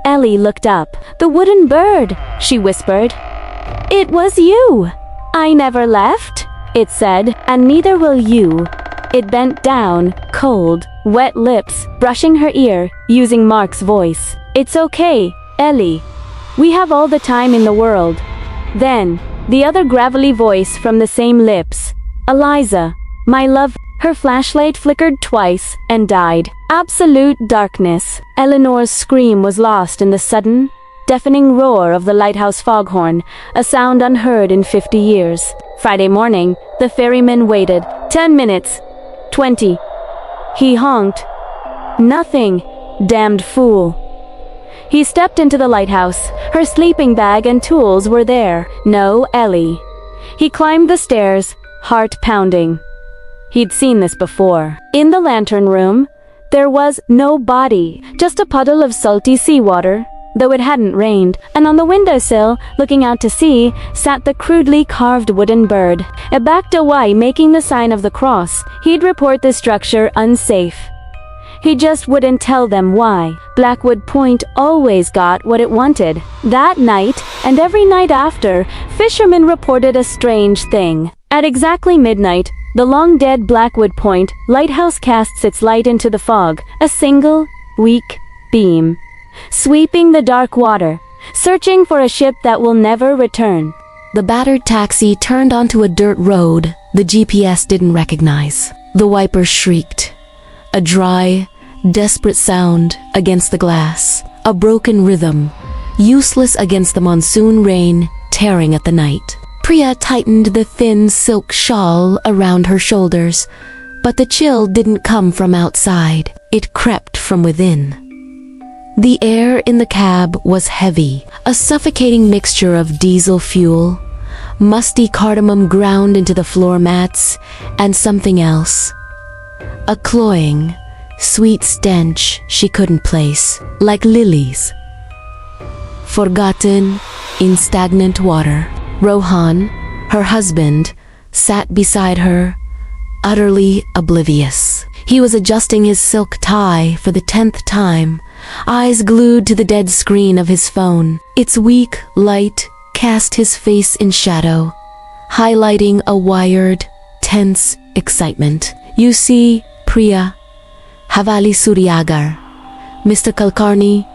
Ellie looked up. The wooden bird, she whispered. It was you. I never left, it said, and neither will you. It bent down, cold, wet lips, brushing her ear, using Mark's voice. It's okay, Ellie. We have all the time in the world. Then, the other gravelly voice from the same lips. Eliza, my love. Her flashlight flickered twice and died. Absolute darkness. Eleanor's scream was lost in the sudden, deafening roar of the lighthouse foghorn, a sound unheard in 50 years. Friday morning, the ferryman waited. 10 minutes. 20. He honked. Nothing. Damned fool. He stepped into the lighthouse. Her sleeping bag and tools were there. No Ellie. He climbed the stairs, heart pounding. He'd seen this before. In the lantern room, there was no body, just a puddle of salty seawater, though it hadn't rained, and on the windowsill, looking out to sea, sat the crudely carved wooden bird. Ebakdawai making the sign of the cross. He'd report the structure unsafe. He just wouldn't tell them why. Blackwood Point always got what it wanted. That night, and every night after, fishermen reported a strange thing. At exactly midnight, the long-dead Blackwood Point lighthouse casts its light into the fog, a single, weak beam, sweeping the dark water, searching for a ship that will never return. The battered taxi turned onto a dirt road the GPS didn't recognize. The wipers shrieked. A dry, desperate sound against the glass, a broken rhythm, useless against the monsoon rain tearing at the night. Priya tightened the thin silk shawl around her shoulders, but the chill didn't come from outside. It crept from within. The air in the cab was heavy, a suffocating mixture of diesel fuel, musty cardamom ground into the floor mats, and something else. A cloying, sweet stench she couldn't place, like lilies. Forgotten in stagnant water. Rohan, her husband, sat beside her, utterly oblivious. He was adjusting his silk tie for the 10th time, eyes glued to the dead screen of his phone. Its weak light cast his face in shadow, highlighting a wired, tense excitement. You see, Priya, Havali Suryagar, Mr. Kulkarni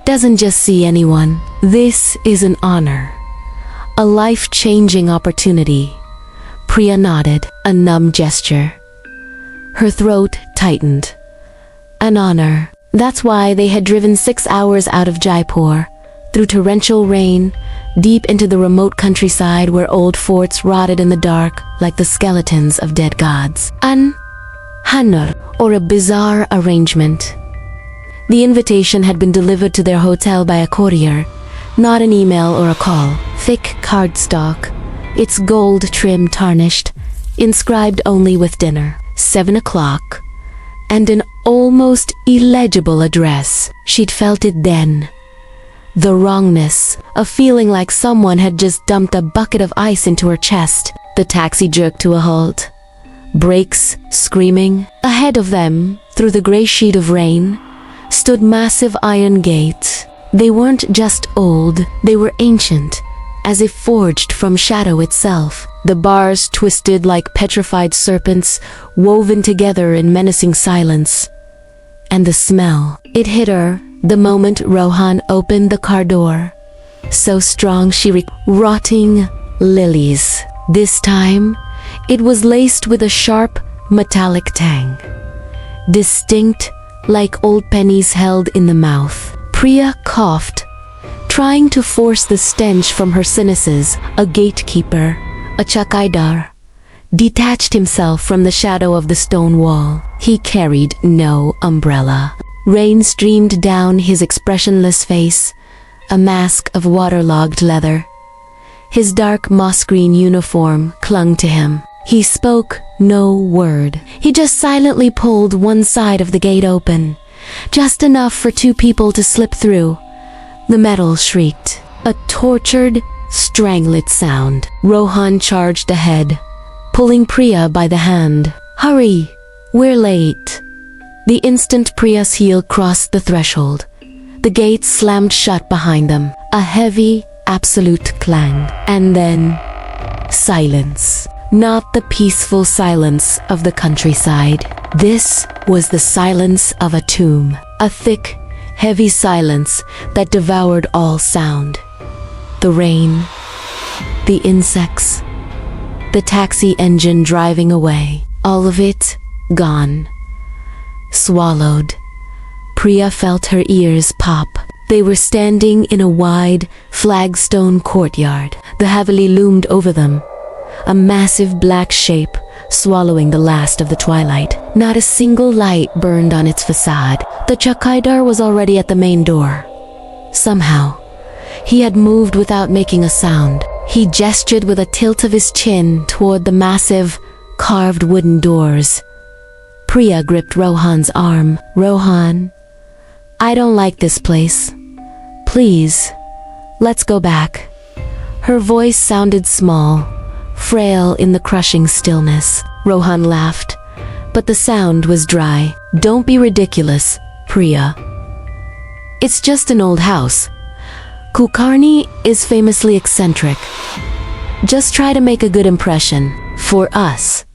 doesn't just see anyone. This is an honor. A life-changing opportunity. Priya nodded, a numb gesture. Her throat tightened. An honor. That's why they had driven 6 hours out of Jaipur, through torrential rain, deep into the remote countryside where old forts rotted in the dark like the skeletons of dead gods. An hanur, or a bizarre arrangement. The invitation had been delivered to their hotel by a courier, not an email or a call. Thick cardstock, its gold trim tarnished, inscribed only with dinner. 7 o'clock, and an almost illegible address. She'd felt it then. The wrongness, a feeling like someone had just dumped a bucket of ice into her chest. The taxi jerked to a halt. Brakes screaming. Ahead of them, through the gray sheet of rain, stood massive iron gates. They weren't just old, they were ancient, as if forged from shadow itself. The bars twisted like petrified serpents, woven together in menacing silence. And the smell, it hit her the moment Rohan opened the car door. so strong rotting lilies. This time, it was laced with a sharp, metallic tang, distinct like old pennies held in the mouth. Priya coughed, trying to force the stench from her sinuses. A gatekeeper, a chakaidar, detached himself from the shadow of the stone wall. He carried no umbrella. Rain streamed down his expressionless face, a mask of waterlogged leather. His dark moss-green uniform clung to him. He spoke no word. He just silently pulled one side of the gate open, just enough for two people to slip through. The metal shrieked, a tortured, strangling sound. Rohan charged ahead, pulling Priya by the hand. "Hurry, we're late." The instant Priya's heel crossed the threshold, the gate slammed shut behind them. A heavy, absolute clang. And then, silence. Not the peaceful silence of the countryside. This was the silence of a tomb. A thick, heavy silence that devoured all sound. The rain, the insects, the taxi engine driving away. All of it gone. Swallowed. Priya felt her ears pop. They were standing in a wide, flagstone courtyard. The heavily loomed over them, a massive black shape swallowing the last of the twilight. Not a single light burned on its facade. The chakaidar was already at the main door. Somehow, he had moved without making a sound. He gestured with a tilt of his chin toward the massive, carved wooden doors. Priya gripped Rohan's arm. "Rohan, I don't like this place. Please, let's go back." Her voice sounded small, frail in the crushing stillness. Rohan laughed, but the sound was dry. "Don't be ridiculous, Priya. It's just an old house. Kulkarni is famously eccentric. Just try to make a good impression, for us."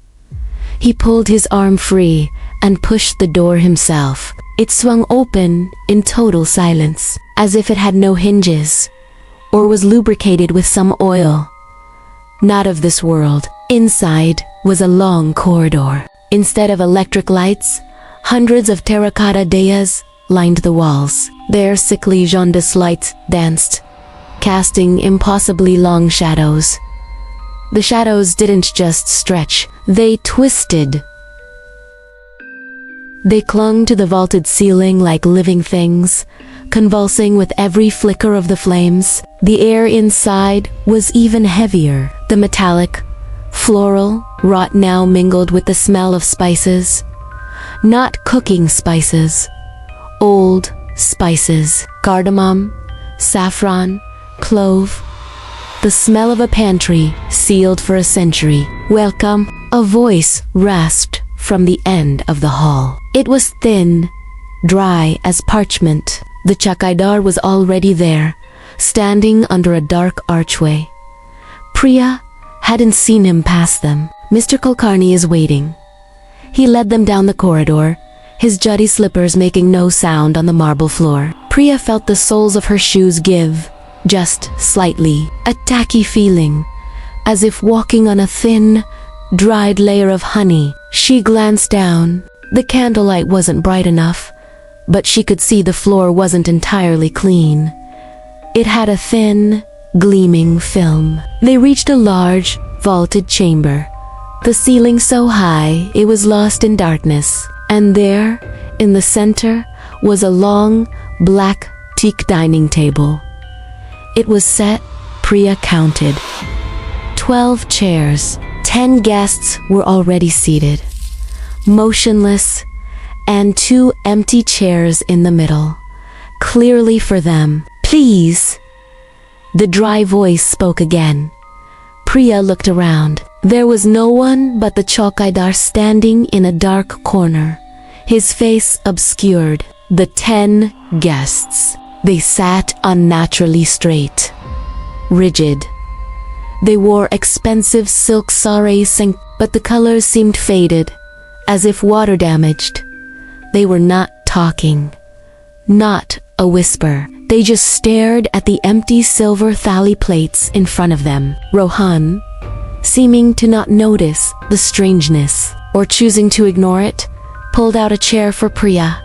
He pulled his arm free and pushed the door himself. It swung open in total silence, as if it had no hinges, or was lubricated with some oil. Not of this world. Inside was a long corridor. Instead of electric lights, hundreds of terracotta dayas lined the walls. Their sickly jaundice lights danced, casting impossibly long shadows. The shadows didn't just stretch, they twisted. They clung to the vaulted ceiling like living things, convulsing with every flicker of the flames. The air inside was even heavier. The metallic, floral, rot now mingled with the smell of spices. Not cooking spices, old spices. Cardamom, saffron, clove. The smell of a pantry sealed for a century. "Welcome," a voice rasped from the end of the hall. It was thin, dry as parchment. The chakaidar was already there, standing under a dark archway. Priya hadn't seen him pass them. "Mr. Kulkarni is waiting." He led them down the corridor, his juddy slippers making no sound on the marble floor. Priya felt the soles of her shoes give, just slightly, a tacky feeling, as if walking on a thin, dried layer of honey. She glanced down. The candlelight wasn't bright enough, but she could see the floor wasn't entirely clean. It had a thin, gleaming film. They reached a large, vaulted chamber, the ceiling so high it was lost in darkness. And there, in the center, was a long, black teak dining table. It was set, Priya counted, 12 chairs. 10 guests were already seated, motionless, and 2 empty chairs in the middle, clearly for them. "Please." The dry voice spoke again. Priya looked around. There was no one but the chowkidar standing in a dark corner, his face obscured. The 10 guests. They sat unnaturally straight, rigid. They wore expensive silk saris, but the colors seemed faded, as if water damaged. They were not talking. Not a whisper. They just stared at the empty silver thali plates in front of them. Rohan, seeming to not notice the strangeness or choosing to ignore it, pulled out a chair for Priya.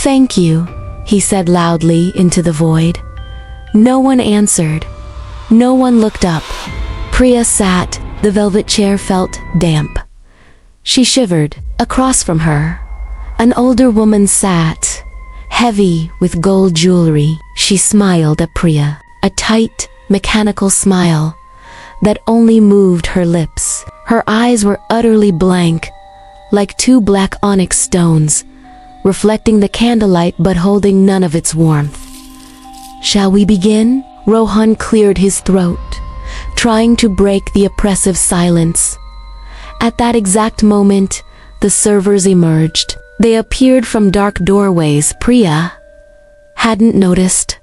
"Thank you," he said loudly into the void. No one answered. No one looked up. Priya sat. The velvet chair felt damp. She shivered. Across from her, an older woman sat, heavy with gold jewelry. She smiled at Priya, a tight, mechanical smile that only moved her lips. Her eyes were utterly blank, like two black onyx stones, reflecting the candlelight but holding none of its warmth. "Shall we begin?" Rohan cleared his throat, trying to break the oppressive silence. At that exact moment, the servers emerged. They appeared from dark doorways Priya hadn't noticed.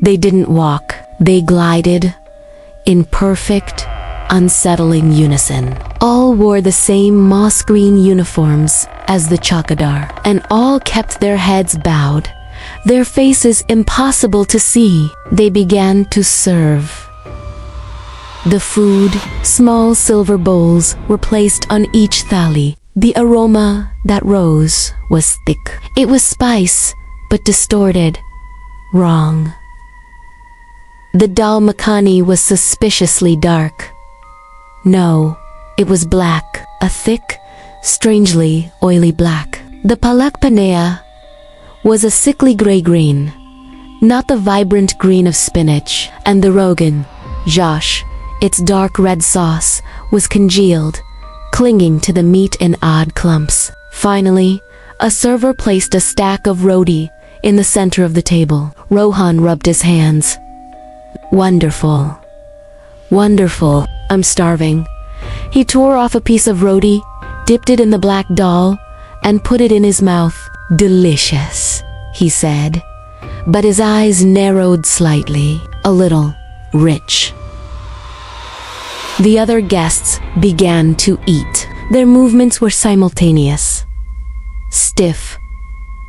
They didn't walk. They glided in perfect, unsettling unison. All wore the same moss-green uniforms as the Chakadar, and all kept their heads bowed, their faces impossible to see. They began to serve. The food, small silver bowls, were placed on each thali. The aroma that rose was thick. It was spice, but distorted, wrong. The dal makhani was suspiciously dark. No, it was black, a thick, strangely oily black. The palak paneya was a sickly gray-green, not the vibrant green of spinach, and the rogan, Josh, its dark red sauce, was congealed, clinging to the meat in odd clumps. Finally, a server placed a stack of roti in the center of the table. Rohan rubbed his hands. "Wonderful. Wonderful. I'm starving." He tore off a piece of roti, dipped it in the black dal, and put it in his mouth. "Delicious," he said, but his eyes narrowed slightly, a little rich. The other guests began to eat. Their movements were simultaneous, stiff,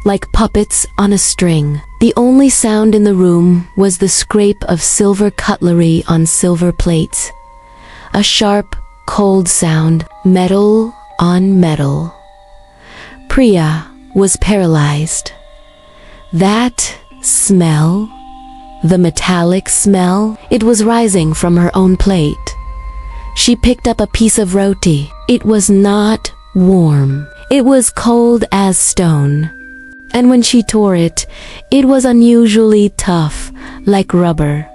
like puppets on a string. The only sound in the room was the scrape of silver cutlery on silver plates. A sharp, cold sound, metal on metal. Priya was paralyzed. That smell, the metallic smell, it was rising from her own plate. She picked up a piece of roti. It was not warm. It was cold as stone. And when she tore it, it was unusually tough, like rubber.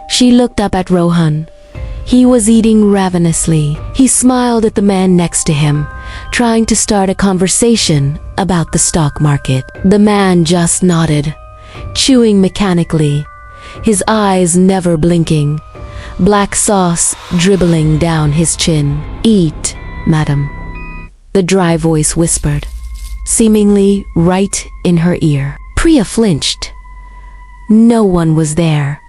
She looked up at Rohan. He was eating ravenously. He smiled at the man next to him, trying to start a conversation about the stock market. The man just nodded, chewing mechanically, his eyes never blinking, black sauce dribbling down his chin. "Eat, madam," the dry voice whispered, seemingly right in her ear. Priya flinched. No one was there.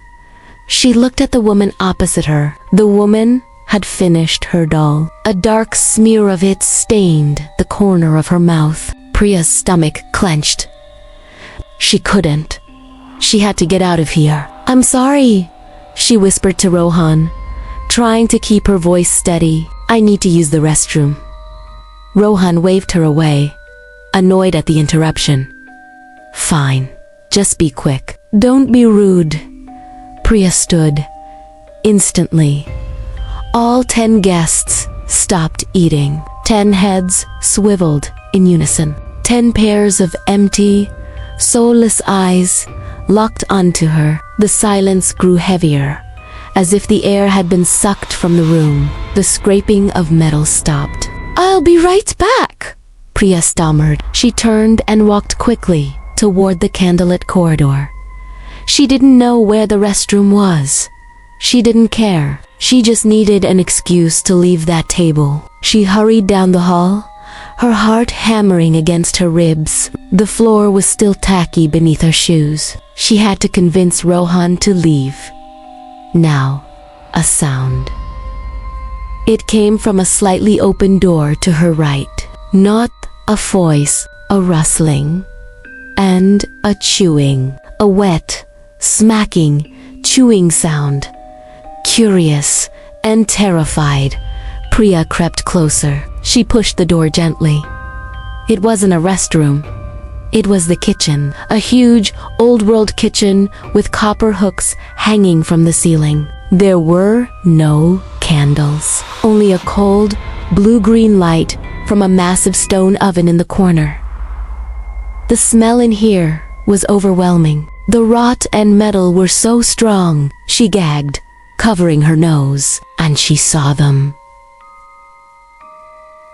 She looked at the woman opposite her. The woman had finished her dal. A dark smear of it stained the corner of her mouth. Priya's stomach clenched. She couldn't. She had to get out of here. "I'm sorry," she whispered to Rohan, trying to keep her voice steady. "I need to use the restroom." Rohan waved her away, annoyed at the interruption. "Fine, just be quick. Don't be rude." Priya stood. Instantly, all 10 guests stopped eating. 10 heads swiveled in unison. 10 pairs of empty, soulless eyes locked onto her. The silence grew heavier, as if the air had been sucked from the room. The scraping of metal stopped. "I'll be right back," Priya stammered. She turned and walked quickly toward the candlelit corridor. She didn't know where the restroom was. She didn't care. She just needed an excuse to leave that table. She hurried down the hall, her heart hammering against her ribs. The floor was still tacky beneath her shoes. She had to convince Rohan to leave. Now, a sound. It came from a slightly open door to her right. Not a voice, a rustling, and a chewing. A wet, smacking, chewing sound. Curious and terrified, Priya crept closer. She pushed the door gently. It wasn't a restroom. It was the kitchen, a huge, old-world kitchen with copper hooks hanging from the ceiling. There were no candles, only a cold, blue-green light from a massive stone oven in the corner. The smell in here was overwhelming. The rot and metal were so strong, she gagged, covering her nose, and she saw them.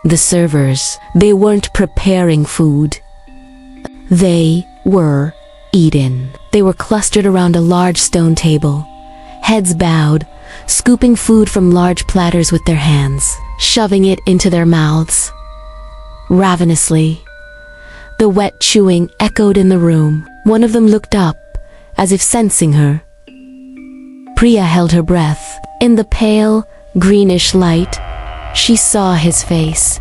The servers, they weren't preparing food. They were eating. They were clustered around a large stone table, heads bowed, scooping food from large platters with their hands, shoving it into their mouths. Ravenously, the wet chewing echoed in the room. One of them looked up, as if sensing her. Priya held her breath. In the pale, greenish light, she saw his face.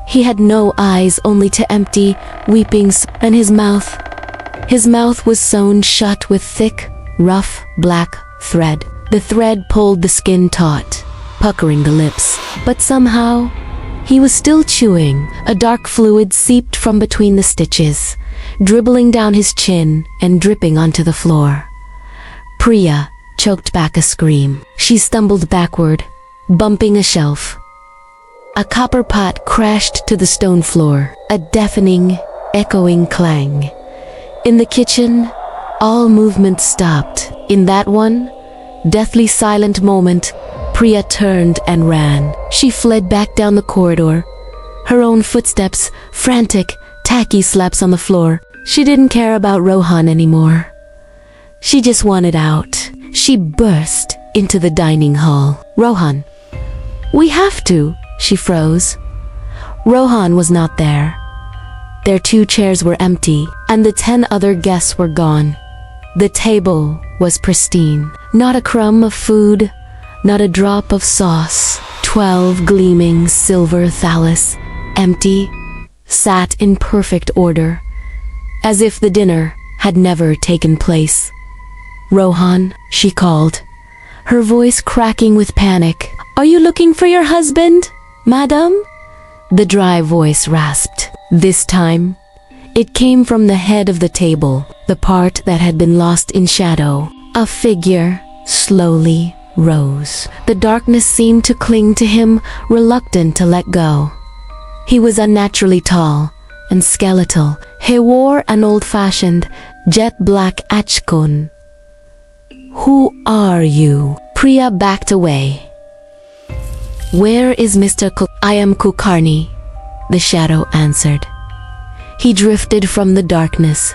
He had no eyes, only to empty, weeping, and his mouth was sewn shut with thick, rough, black thread. The thread pulled the skin taut, puckering the lips. But somehow, he was still chewing. A dark fluid seeped from between the stitches, dribbling down his chin and dripping onto the floor. Priya choked back a scream. She stumbled backward, bumping a shelf. A copper pot crashed to the stone floor, a deafening, echoing clang. In the kitchen, all movement stopped. In that one deathly silent moment, Priya turned and ran. She fled back down the corridor, her own footsteps, frantic, tacky slaps on the floor. She didn't care about Rohan anymore. She just wanted out. She burst into the dining hall. Rohan, we have to. She froze. Rohan was not there. Their 2 chairs were empty, and the 10 other guests were gone. The table was pristine. Not a crumb of food, not a drop of sauce. 12 gleaming silver thalas, empty, sat in perfect order, as if the dinner had never taken place. Rohan, she called, her voice cracking with panic. Are you looking for your husband, madam? The dry voice rasped. This time, it came from the head of the table, the part that had been lost in shadow. A figure slowly rose. The darkness seemed to cling to him, reluctant to let go. He was unnaturally tall and skeletal. He wore an old-fashioned, jet-black achkon. Who are you? Priya backed away. Where is Mr. I am Kulkarni, the shadow answered. He drifted from the darkness.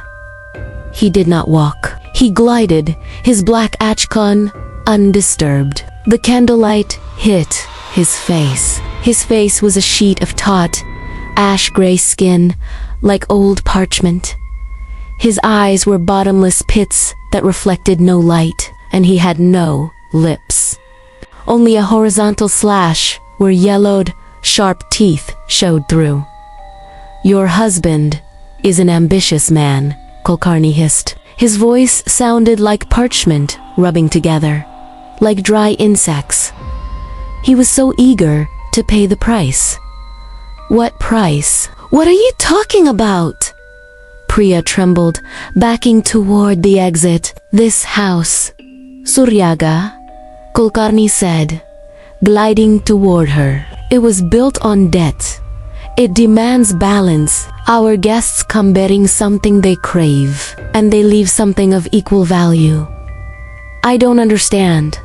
He did not walk. He glided, his black achkon undisturbed. The candlelight hit his face. His face was a sheet of taut, ash-gray skin, like old parchment. His eyes were bottomless pits that reflected no light, and he had no lips. Only a horizontal slash where yellowed, sharp teeth showed through. Your husband is an ambitious man, Kulkarni hissed. His voice sounded like parchment rubbing together, like dry insects. He was so eager to pay the price. What price? What are you talking about? Priya trembled, backing toward the exit. This house, Suryaga, Kulkarni said, gliding toward her. It was built on debt. It demands balance. Our guests come bearing something they crave, and they leave something of equal value. I don't understand.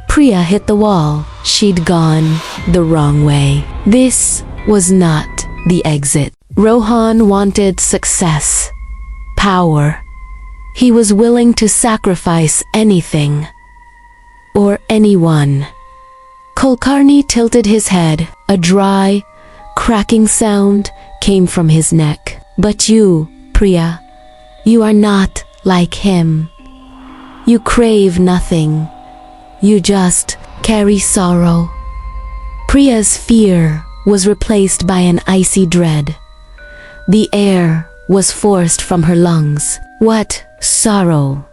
Priya hit the wall. She'd gone the wrong way. This was not the exit. Rohan wanted success, power. He was willing to sacrifice anything or anyone. Kulkarni tilted his head. A dry, cracking sound came from his neck. But you, Priya, you are not like him. You crave nothing. You just carry sorrow. Priya's fear was replaced by an icy dread. The air was forced from her lungs. What sorrow?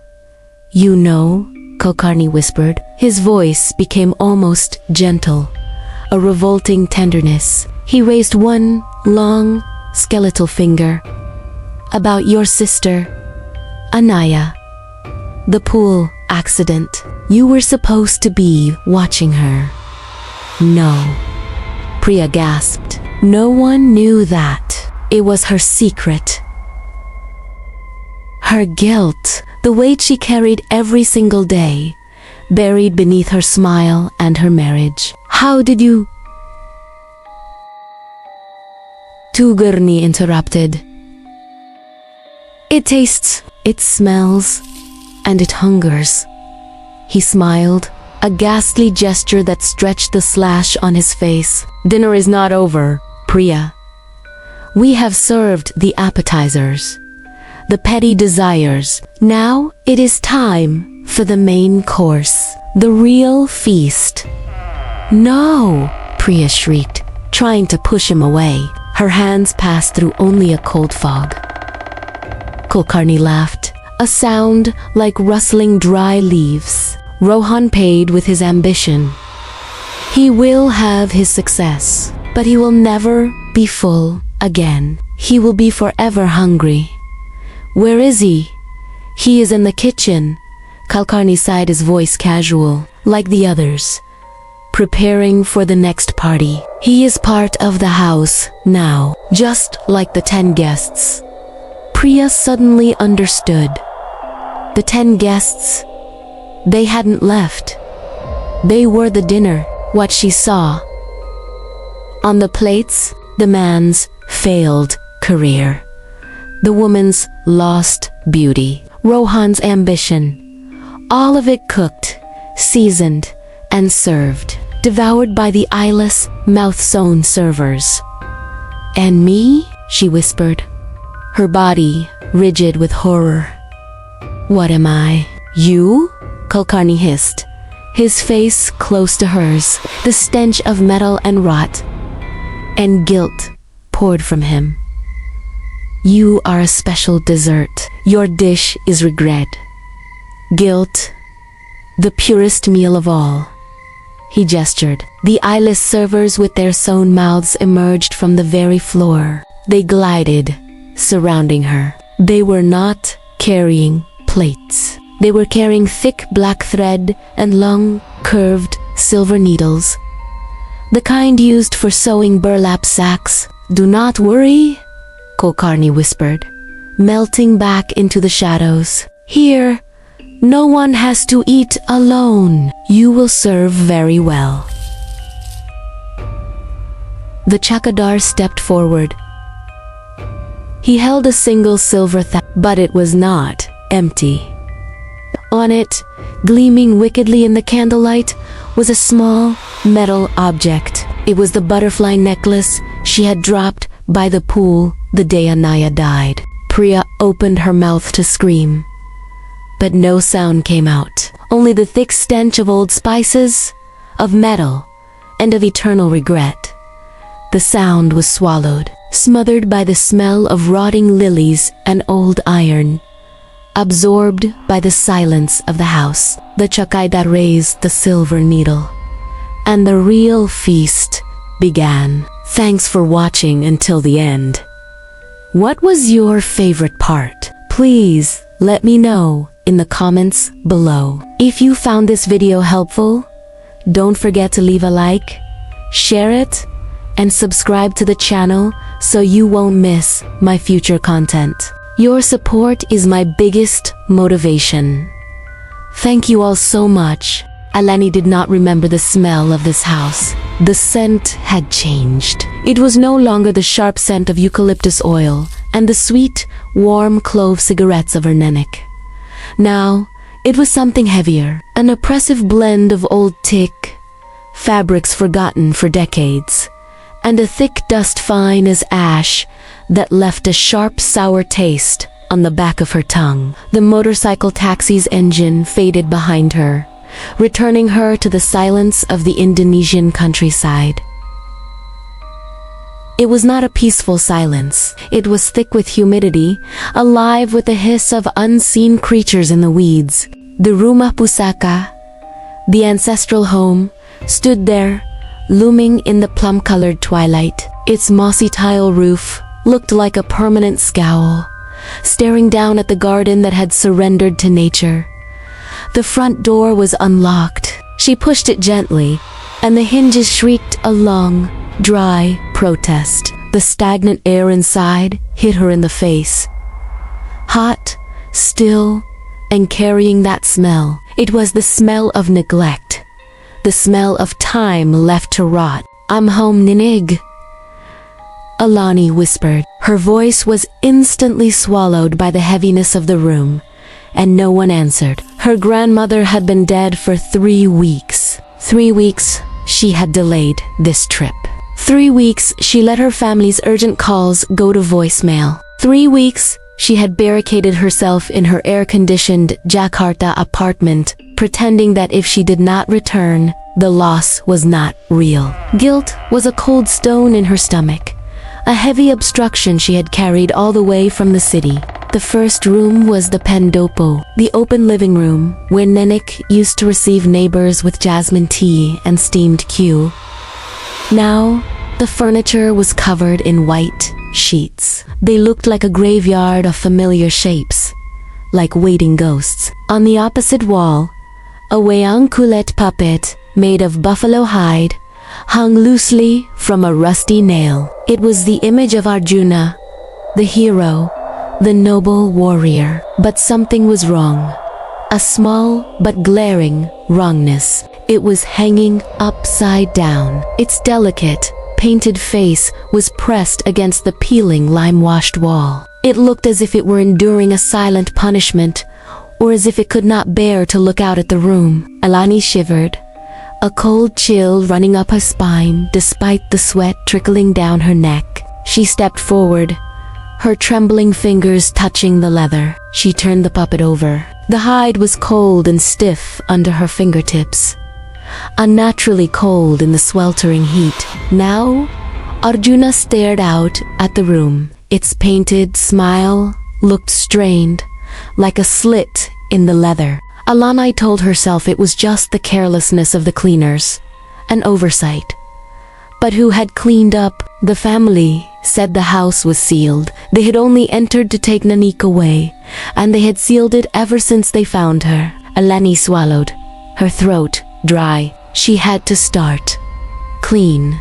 You know, Kulkarni whispered. His voice became almost gentle, a revolting tenderness. He raised one long, skeletal finger. About your sister, Anaya. The pool accident. You were supposed to be watching her. No. Priya gasped. No one knew that. It was her secret. Her guilt, the weight she carried every single day, buried beneath her smile and her marriage. How did you... Tugurni interrupted. It tastes, it smells, and it hungers. He smiled, a ghastly gesture that stretched the slash on his face. Dinner is not over, Priya. We have served the appetizers, the petty desires. Now it is time for the main course, the real feast. No, Priya shrieked, trying to push him away. Her hands passed through only a cold fog. Kulkarni laughed, a sound like rustling dry leaves. Rohan paid with his ambition. He will have his success, but he will never be full again. He will be forever hungry. Where is he? He is in the kitchen. Kulkarni sighed, his voice casual, like the others, preparing for the next party. He is part of the house now, just like the 10 guests. Priya suddenly understood. The 10 guests, they hadn't left. They were the dinner, what she saw. On the plates, the man's failed career, the woman's lost beauty, Rohan's ambition. All of it cooked, seasoned, and served, devoured by the eyeless, mouth-sewn servers. And me? She whispered, her body rigid with horror. What am I? You? Kulkarni hissed, his face close to hers, the stench of metal and rot, and guilt poured from him. You are a special dessert. Your dish is regret. Guilt, the purest meal of all. He gestured. The eyeless servers with their sewn mouths emerged from the very floor. They glided, surrounding her. They were not carrying plates. They were carrying thick black thread and long, curved silver needles, the kind used for sewing burlap sacks. Do not worry, Kulkarni whispered, melting back into the shadows. Here, no one has to eat alone. You will serve very well. The Chakadar stepped forward. He held a single silver but it was not empty. On it, gleaming wickedly in the candlelight, was a small metal object. It was the butterfly necklace she had dropped by the pool the day Anaya died. Priya opened her mouth to scream, but no sound came out. Only the thick stench of old spices, of metal, and of eternal regret. The sound was swallowed, smothered by the smell of rotting lilies and old iron. Absorbed by the silence of the house, the Chakaida raised the silver needle, and the real feast began. Thanks for watching until the end. What was your favorite part? Please let me know in the comments below. If you found this video helpful, don't forget to leave a like, share it, and subscribe to the channel so you won't miss my future content. Your support is my biggest motivation. Thank you all so much. Alani did not remember the smell of this house. The scent had changed. It was no longer the sharp scent of eucalyptus oil and the sweet, warm clove cigarettes of her nenek. Now, it was something heavier, an oppressive blend of old teak, fabrics forgotten for decades, and a thick dust fine as ash that left a sharp, sour taste on the back of her tongue. The motorcycle taxi's engine faded behind her, returning her to the silence of the Indonesian countryside. It was not a peaceful silence. It was thick with humidity, alive with the hiss of unseen creatures in the weeds. The Rumah Pusaka, the ancestral home, stood there, looming in the plum-colored twilight. Its mossy tile roof looked like a permanent scowl, staring down at the garden that had surrendered to nature. The front door was unlocked. She pushed it gently, and the hinges shrieked a long, dry protest. The stagnant air inside hit her in the face. Hot, still, and carrying that smell. It was the smell of neglect, the smell of time left to rot. "I'm home, Ninig," Alani whispered. Her voice was instantly swallowed by the heaviness of the room, and no one answered. Her grandmother had been dead for 3 weeks. 3 weeks she had delayed this trip. 3 weeks she let her family's urgent calls go to voicemail. 3 weeks she had barricaded herself in her air-conditioned Jakarta apartment, pretending that if she did not return, the loss was not real. Guilt was a cold stone in her stomach, a heavy obstruction she had carried all the way from the city. The first room was the pendopo, the open living room, where Nenek used to receive neighbors with jasmine tea and steamed Q. Now, the furniture was covered in white sheets. They looked like a graveyard of familiar shapes, like waiting ghosts. On the opposite wall, a wayang kulit puppet made of buffalo hide hung loosely from a rusty nail. It was the image of Arjuna, the hero, the noble warrior. But something was wrong. A small but glaring wrongness. It was hanging upside down. Its delicate, painted face was pressed against the peeling lime-washed wall. It looked as if it were enduring a silent punishment, or as if it could not bear to look out at the room. Alani shivered, a cold chill running up her spine despite the sweat trickling down her neck. She stepped forward, her trembling fingers touching the leather. She turned the puppet over. The hide was cold and stiff under her fingertips, unnaturally cold in the sweltering heat. Now, Arjuna stared out at the room. Its painted smile looked strained, like a slit in the leather. Alani told herself it was just the carelessness of the cleaners, an oversight. But who had cleaned up? The family said the house was sealed. They had only entered to take Nanik away, and they had sealed it ever since they found her. Alani swallowed, her throat dry. She had to start. Clean.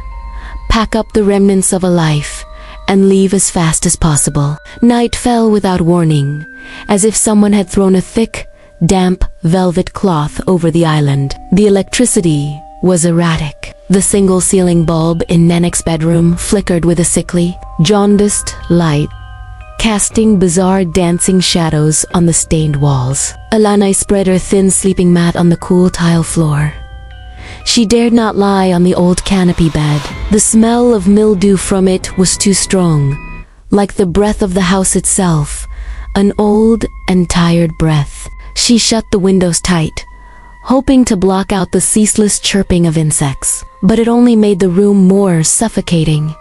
Pack up the remnants of a life, and leave as fast as possible. Night fell without warning, as if someone had thrown a thick, damp velvet cloth over the island. The electricity was erratic. The single ceiling bulb in Nenek's bedroom flickered with a sickly, jaundiced light, casting bizarre dancing shadows on the stained walls. Alani spread her thin sleeping mat on the cool tile floor. She dared not lie on the old canopy bed. The smell of mildew from it was too strong, like the breath of the house itself, an old and tired breath. She shut the windows tight, hoping to block out the ceaseless chirping of insects. But it only made the room more suffocating.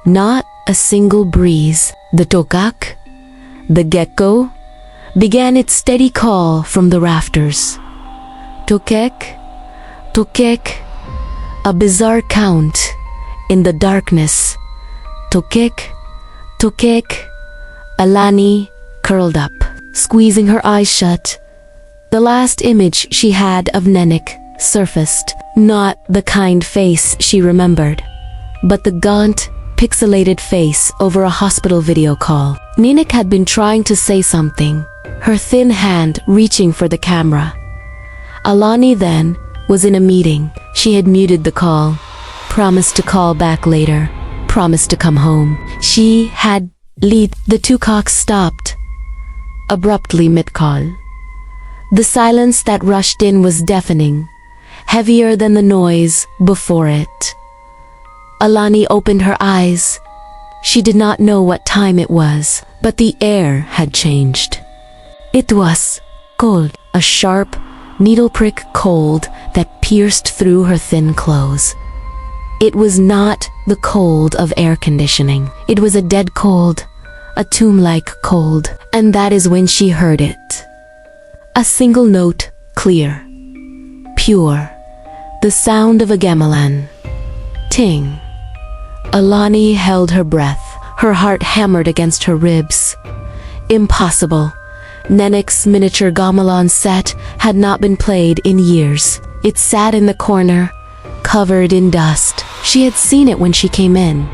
Not a single breeze. The tokak, the gecko, began its steady call from the rafters. Tokek, tokek, a bizarre count in the darkness. Tokek, tokek. Alani curled up, squeezing her eyes shut. The last image she had of Nenek surfaced. Not the kind face she remembered, but the gaunt, pixelated face over a hospital video call. Nenek had been trying to say something, her thin hand reaching for the camera. Alani then was in a meeting. She had muted the call, promised to call back later, promised to come home. She had lead. The two cocks stopped, abruptly mid-call. The silence that rushed in was deafening, heavier than the noise before it. Alani opened her eyes. She did not know what time it was, but the air had changed. It was cold, a sharp, needle prick cold that pierced through her thin clothes. It was not the cold of air conditioning. It was a dead cold, a tomb-like cold, and that is when she heard it. A single note, clear, pure, the sound of a gamelan. Ting. Alani held her breath. Her heart hammered against her ribs. Impossible. Nenek's miniature gamelan set had not been played in years. It sat in the corner, covered in dust. She had seen it when she came in.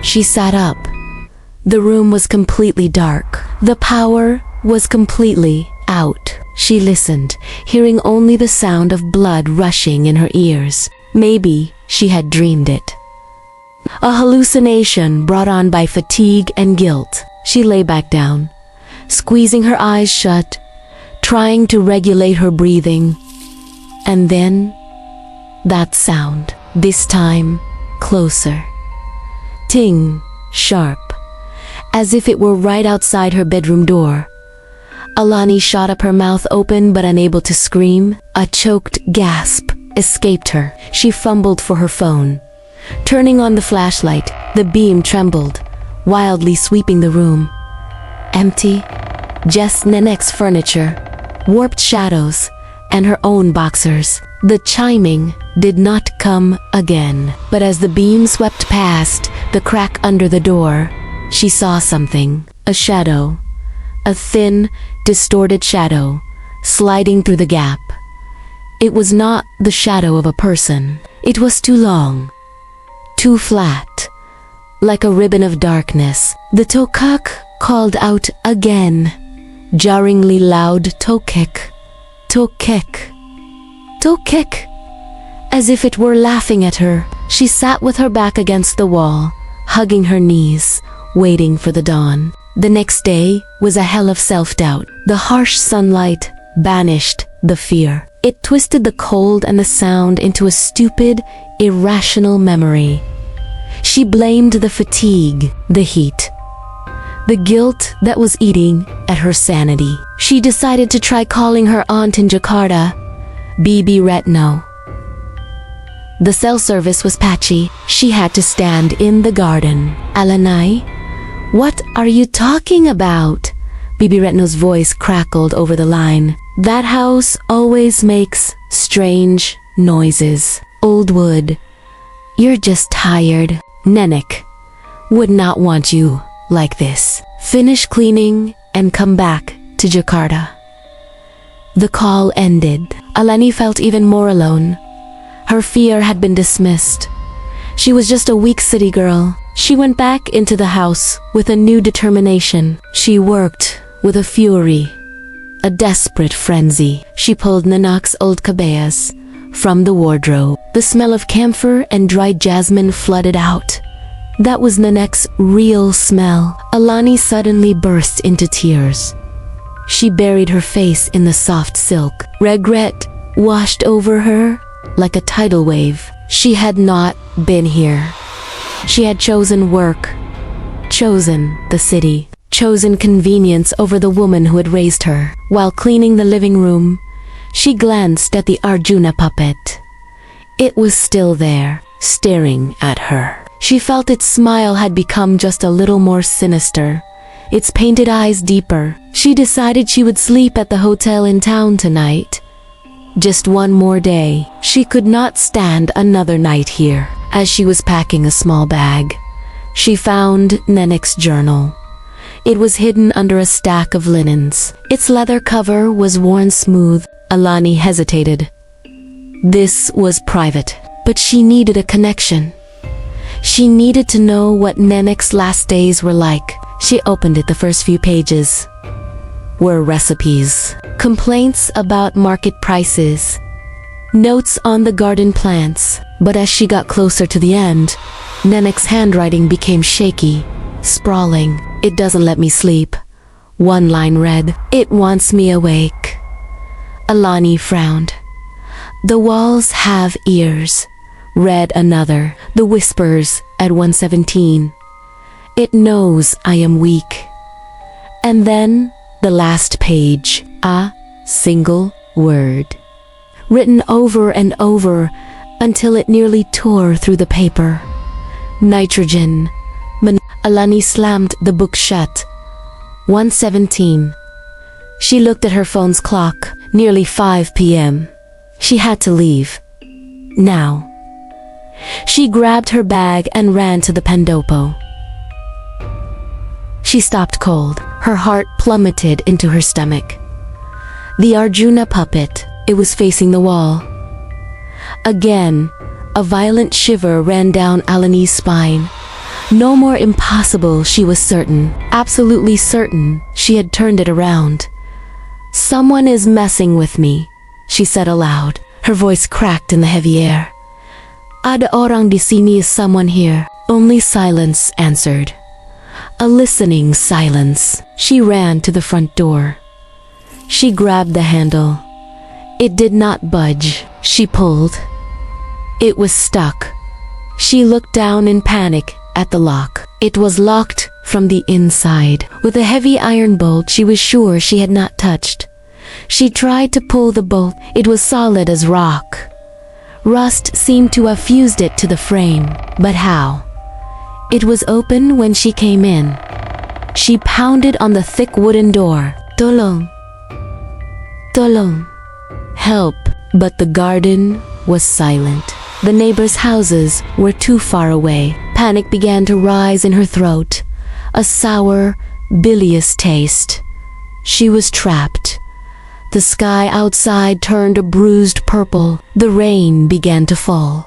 She sat up. The room was completely dark. The power was completely out. She listened, hearing only the sound of blood rushing in her ears. Maybe she had dreamed it. A hallucination brought on by fatigue and guilt. She lay back down, squeezing her eyes shut, trying to regulate her breathing. And then, that sound, this time closer. Ting, sharp, as if it were right outside her bedroom door. Alani shot up her mouth open but unable to scream. A choked gasp escaped her. She fumbled for her phone. Turning on the flashlight, the beam trembled, wildly sweeping the room. Empty, just Nenek's furniture, warped shadows, and her own boxers. The chiming did not come again. But as the beam swept past the crack under the door, she saw something. A shadow. A thin, distorted shadow, sliding through the gap. It was not the shadow of a person. It was too long, too flat, like a ribbon of darkness. The tokak called out again, jarringly loud, tokek, tokek, tokek, as if it were laughing at her. She sat with her back against the wall, hugging her knees, waiting for the dawn. The next day was a hell of self-doubt. The harsh sunlight banished the fear. It twisted the cold and the sound into a stupid, irrational memory. She blamed the fatigue, the heat, the guilt that was eating at her sanity. She decided to try calling her aunt in Jakarta, Bibi Retno. The cell service was patchy. She had to stand in the garden. Alanai? What are you talking about? Bibi Retno's voice crackled over the line. That house always makes strange noises. Old wood. You're just tired. Nenek would not want you like this. Finish cleaning and come back to Jakarta. The call ended. Alani felt even more alone. Her fear had been dismissed. She was just a weak city girl. She went back into the house with a new determination. She worked with a fury, a desperate frenzy. She pulled Nanak's old cabayas from the wardrobe. The smell of camphor and dried jasmine flooded out. That was Nanak's real smell. Alani suddenly burst into tears. She buried her face in the soft silk. Regret washed over her like a tidal wave. She had not been here. She had chosen work, chosen the city, chosen convenience over the woman who had raised her. While cleaning the living room, she glanced at the Arjuna puppet. It was still there, staring at her. She felt its smile had become just a little more sinister, its painted eyes deeper. She decided she would sleep at the hotel in town tonight. Just one more day. She could not stand another night here. As she was packing a small bag, she found Nenek's journal. It was hidden under a stack of linens. Its leather cover was worn smooth. Alani hesitated. This was private, but she needed a connection. She needed to know what Nenek's last days were like. She opened it. The first few pages were recipes, complaints about market prices, notes on the garden plants. But as she got closer to the end, Nenek's handwriting became shaky, sprawling. It doesn't let me sleep. One line read, "It wants me awake." Alani frowned. "The walls have ears," read another. "The whispers at 117. It knows I am weak." And then the last page, a single word, written over and over until it nearly tore through the paper. Nitrogen. Alani slammed the book shut. 117. She looked at her phone's clock, nearly 5 p.m. She had to leave. Now. She grabbed her bag and ran to the pendopo. She stopped cold. Her heart plummeted into her stomach. The Arjuna puppet, it was facing the wall. Again, a violent shiver ran down Alani's spine. No more impossible, she was certain, absolutely certain, she had turned it around. "Someone is messing with me," she said aloud. Her voice cracked in the heavy air. "Ada orang di sini, is someone here?" Only silence answered. A listening silence. She ran to the front door. She grabbed the handle. It did not budge. She pulled. It was stuck. She looked down in panic at the lock. It was locked from the inside. With a heavy iron bolt she was sure she had not touched. She tried to pull the bolt. It was solid as rock. Rust seemed to have fused it to the frame. But how? It was open when she came in. She pounded on the thick wooden door. "Tolong. Tolong. Help." But the garden was silent. The neighbors' houses were too far away. Panic began to rise in her throat. A sour, bilious taste. She was trapped. The sky outside turned a bruised purple. The rain began to fall.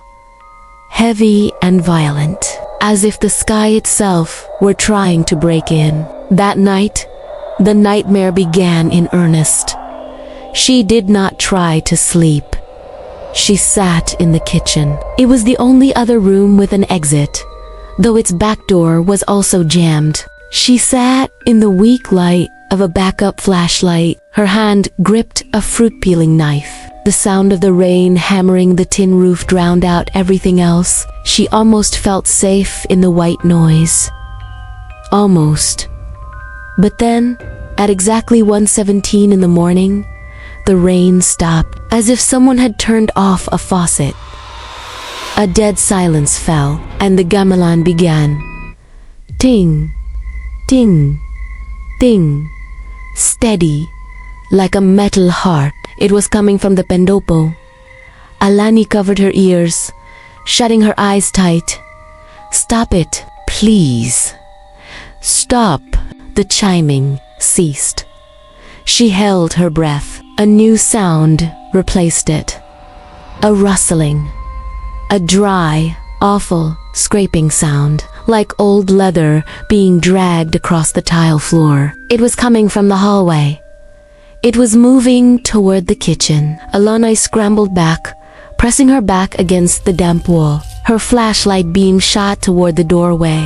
Heavy and violent, as if the sky itself were trying to break in. That night, the nightmare began in earnest. She did not try to sleep. She sat in the kitchen. It was the only other room with an exit, though its back door was also jammed. She sat in the weak light of a backup flashlight. Her hand gripped a fruit-peeling knife. The sound of the rain hammering the tin roof drowned out everything else. She almost felt safe in the white noise. Almost. But then, at exactly 1:17 in the morning, the rain stopped, as if someone had turned off a faucet. A dead silence fell, and the gamelan began. Ting, ting, ting. Steady, like a metal heart. It was coming from the pendopo. Alani covered her ears, shutting her eyes tight. "Stop it, please. Stop." The chiming ceased. She held her breath. A new sound replaced it. A rustling. A dry, awful, scraping sound, like old leather being dragged across the tile floor. It was coming from the hallway. It was moving toward the kitchen. Alani scrambled back, pressing her back against the damp wall. Her flashlight beam shot toward the doorway.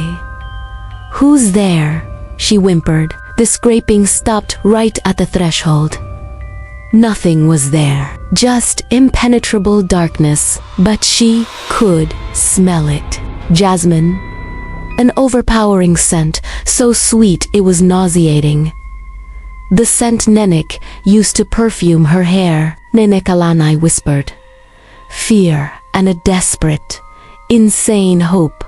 "Who's there?" she whimpered. The scraping stopped right at the threshold. Nothing was there, just impenetrable darkness, but she could smell it. Jasmine. An overpowering scent, so sweet it was nauseating. The scent Nenek used to perfume her hair. Nenek Alani whispered. Fear and a desperate, insane hope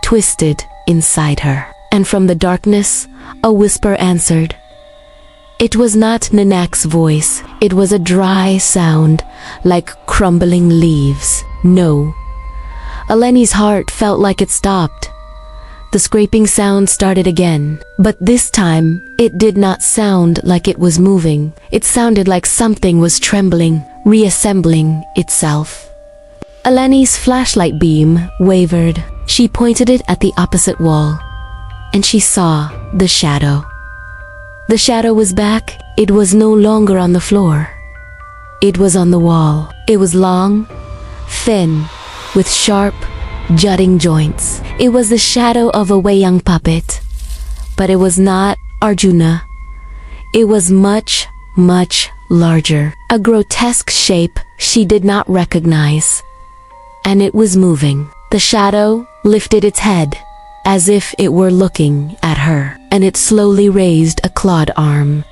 twisted inside her. And from the darkness, a whisper answered. It was not Nenek's voice. It was a dry sound, like crumbling leaves. No. Alani's heart felt like it stopped. The scraping sound started again, but this time it did not sound like it was moving. It sounded like something was trembling, reassembling itself. Alani's flashlight beam wavered. She pointed it at the opposite wall, and she saw the shadow. The shadow was back. It was no longer on the floor. It was on the wall. It was long, thin, with sharp, jutting joints. It was the shadow of a wayang puppet. But it was not Arjuna. It was much, much larger. A grotesque shape she did not recognize. And it was moving. The shadow lifted its head, as if it were looking at her, and it slowly raised a clawed arm.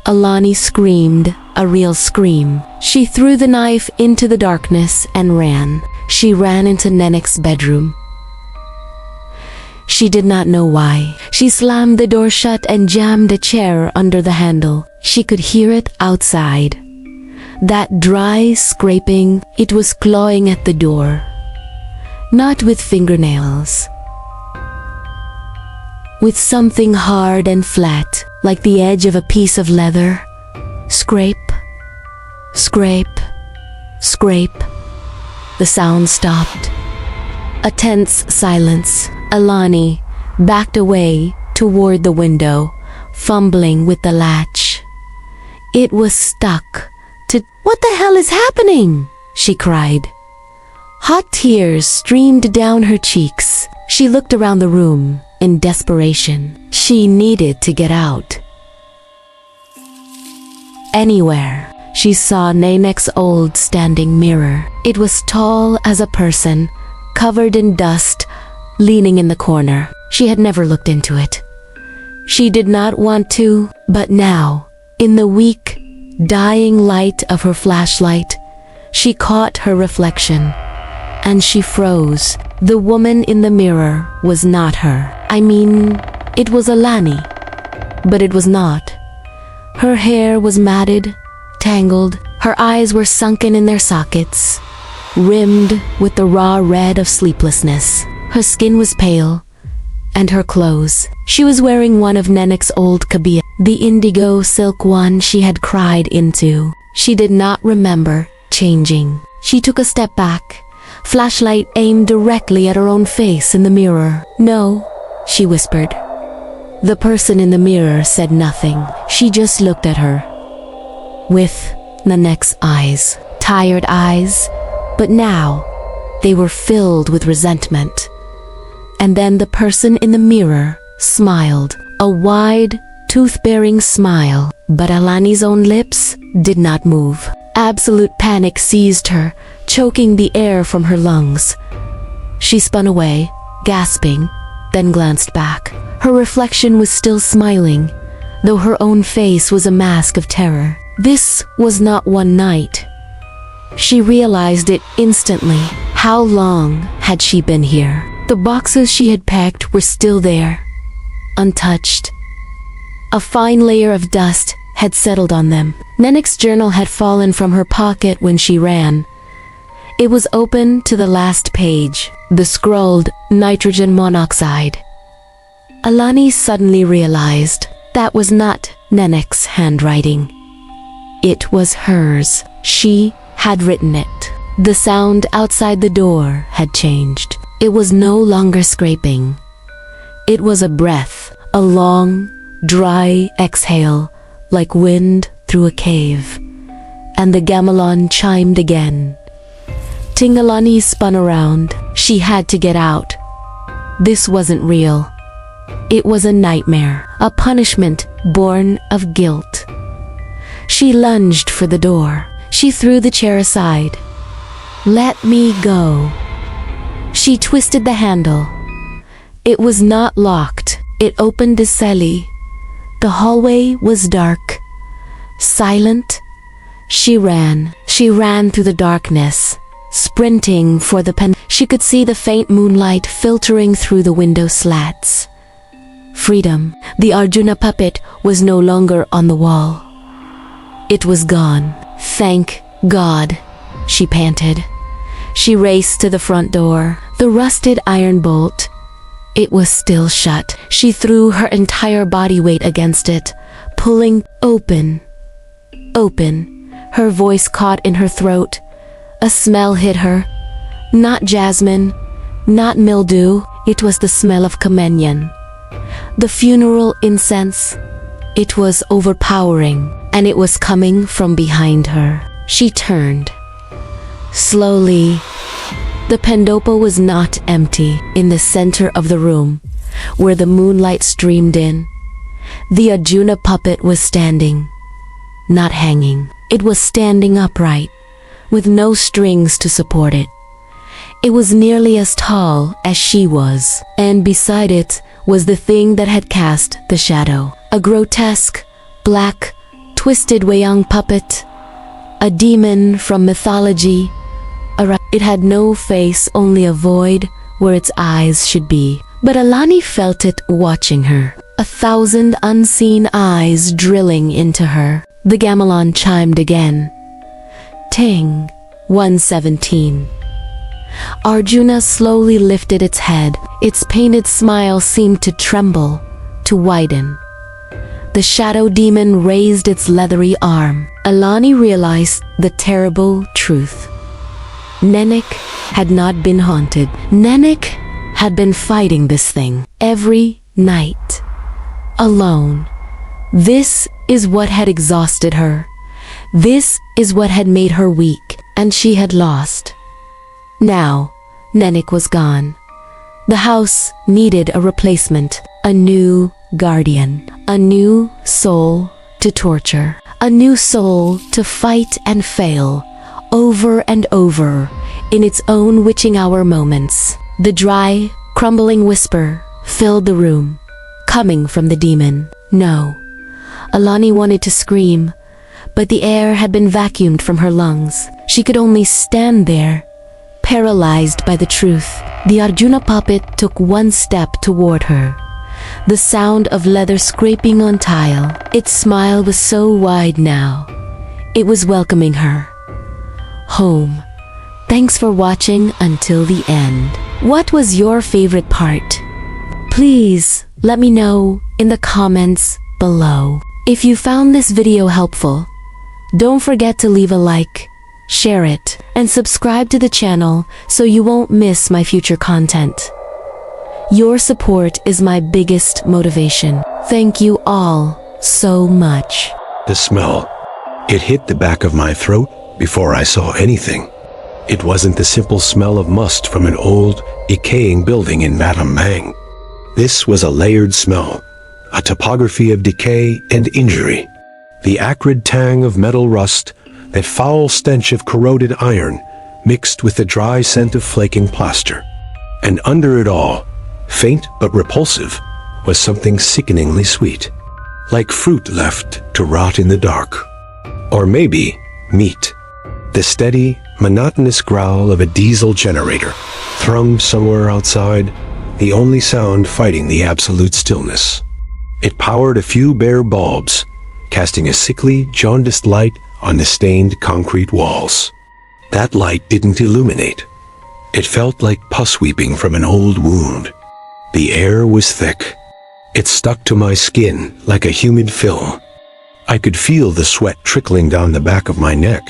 Alani screamed, a real scream. She threw the knife into the darkness and ran. She ran into Nenek's bedroom. She did not know why. She slammed the door shut and jammed a chair under the handle. She could hear it outside. That dry scraping, it was clawing at the door. Not with fingernails. With something hard and flat, like the edge of a piece of leather. Scrape, scrape, scrape. The sound stopped. A tense silence. Alani backed away toward the window, fumbling with the latch. It was stuck. What the hell is happening? She cried. Hot tears streamed down her cheeks. She looked around the room in desperation. She needed to get out. Anywhere. She saw Nenek's old standing mirror. It was tall as a person, covered in dust, leaning in the corner. She had never looked into it. She did not want to, but now, in the weak, dying light of her flashlight, she caught her reflection, and she froze. The woman in the mirror was not her. I mean, it was Alani, but it was not. Her hair was matted, tangled, her eyes were sunken in their sockets, rimmed with the raw red of sleeplessness. Her skin was pale, and her clothes. She was wearing one of Nenek's old kabia, the indigo silk one she had cried into. She did not remember changing. She took a step back, flashlight aimed directly at her own face in the mirror. No, she whispered. The person in the mirror said nothing. She just looked at her. With Nenek's eyes. Tired eyes, but now they were filled with resentment. And then the person in the mirror smiled, a wide, tooth-bearing smile, but Alani's own lips did not move. Absolute panic seized her, choking the air from her lungs. She spun away, gasping, then glanced back. Her reflection was still smiling, though her own face was a mask of terror. This was not one night. She realized it instantly. How long had she been here? The boxes she had packed were still there, untouched. A fine layer of dust had settled on them. Nenek's journal had fallen from her pocket when she ran. It was open to the last page, the scrawled nitrogen monoxide. Alani suddenly realized that was not Nenek's handwriting. It was hers. She had written it. The sound outside the door had changed. It was no longer scraping. It was a breath, a long, dry exhale, like wind through a cave. And the gamelan chimed again. Tingalani spun around. She had to get out. This wasn't real. It was a nightmare, a punishment born of guilt. She lunged for the door. She threw the chair aside. Let me go. She twisted the handle. It was not locked. It opened a celly. The hallway was dark, silent. She ran through the darkness, sprinting for the pen. She could see the faint moonlight filtering through the window slats. Freedom. The Arjuna puppet was no longer on the wall. It was gone. Thank God, she panted. She raced to the front door. The rusted iron bolt. It was still shut. She threw her entire body weight against it, pulling open. Open. Her voice caught in her throat. A smell hit her. Not jasmine, not mildew. It was the smell of Kamenian. The funeral incense. It was overpowering, and it was coming from behind her. She turned. Slowly. The pendopo was not empty. In the center of the room, where the moonlight streamed in, the Arjuna puppet was standing. Not hanging. It was standing upright, with no strings to support it. It was nearly as tall as she was, and beside it was the thing that had cast the shadow. A grotesque, black, twisted Wayang puppet. A demon from mythology. It had no face, only a void where its eyes should be. But Alani felt it watching her. 1,000 unseen eyes drilling into her. The gamelan chimed again. Ting, 117. Arjuna slowly lifted its head. Its painted smile seemed to tremble, to widen. The shadow demon raised its leathery arm. Alani realized the terrible truth. Nenek had not been haunted. Nenek had been fighting this thing every night, alone. This is what had exhausted her. This is what had made her weak, and she had lost. Now, Nenek was gone. The house needed a replacement, a new guardian, a new soul to torture, a new soul to fight and fail, over and over, in its own witching hour moments. The dry, crumbling whisper filled the room, coming from the demon. No. Alani wanted to scream, but the air had been vacuumed from her lungs. She could only stand there, paralyzed by the truth. The Arjuna puppet took one step toward her. The sound of leather scraping on tile. Its smile was so wide now. It was welcoming her. Home. Thanks for watching until the end. What was your favorite part? Please let me know in the comments below. If you found this video helpful, don't forget to leave a like, share it, and subscribe to the channel so you won't miss my future content. Your support is my biggest motivation. Thank you all so much. The smell. It hit the back of my throat before I saw anything. It wasn't the simple smell of must from an old, decaying building in Madam Bang. This was a layered smell, a topography of decay and injury. The acrid tang of metal rust, that foul stench of corroded iron, mixed with the dry scent of flaking plaster. And under it all, faint but repulsive, was something sickeningly sweet, like fruit left to rot in the dark. Or maybe meat. The steady, monotonous growl of a diesel generator thrummed somewhere outside, the only sound fighting the absolute stillness. It powered a few bare bulbs, casting a sickly, jaundiced light on the stained concrete walls. That light didn't illuminate. It felt like pus weeping from an old wound. The air was thick. It stuck to my skin like a humid film. I could feel the sweat trickling down the back of my neck,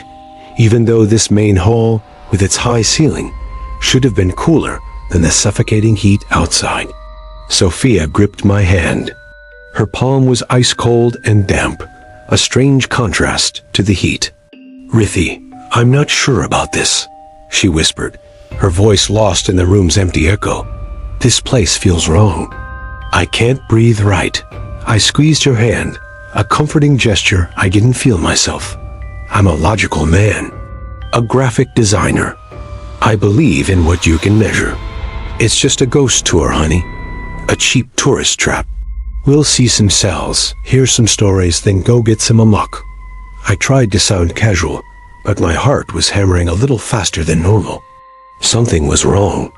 even though this main hall, with its high ceiling, should have been cooler than the suffocating heat outside. Sophia gripped my hand. Her palm was ice-cold and damp, a strange contrast to the heat. "Rithi, I'm not sure about this," she whispered, her voice lost in the room's empty echo. "This place feels wrong. I can't breathe right." I squeezed her hand, a comforting gesture I didn't feel myself. I'm a logical man, a graphic designer. I believe in what you can measure. It's just a ghost tour, honey. A cheap tourist trap. We'll see some cells, hear some stories, then go get some amok. I tried to sound casual, but my heart was hammering a little faster than normal. Something was wrong.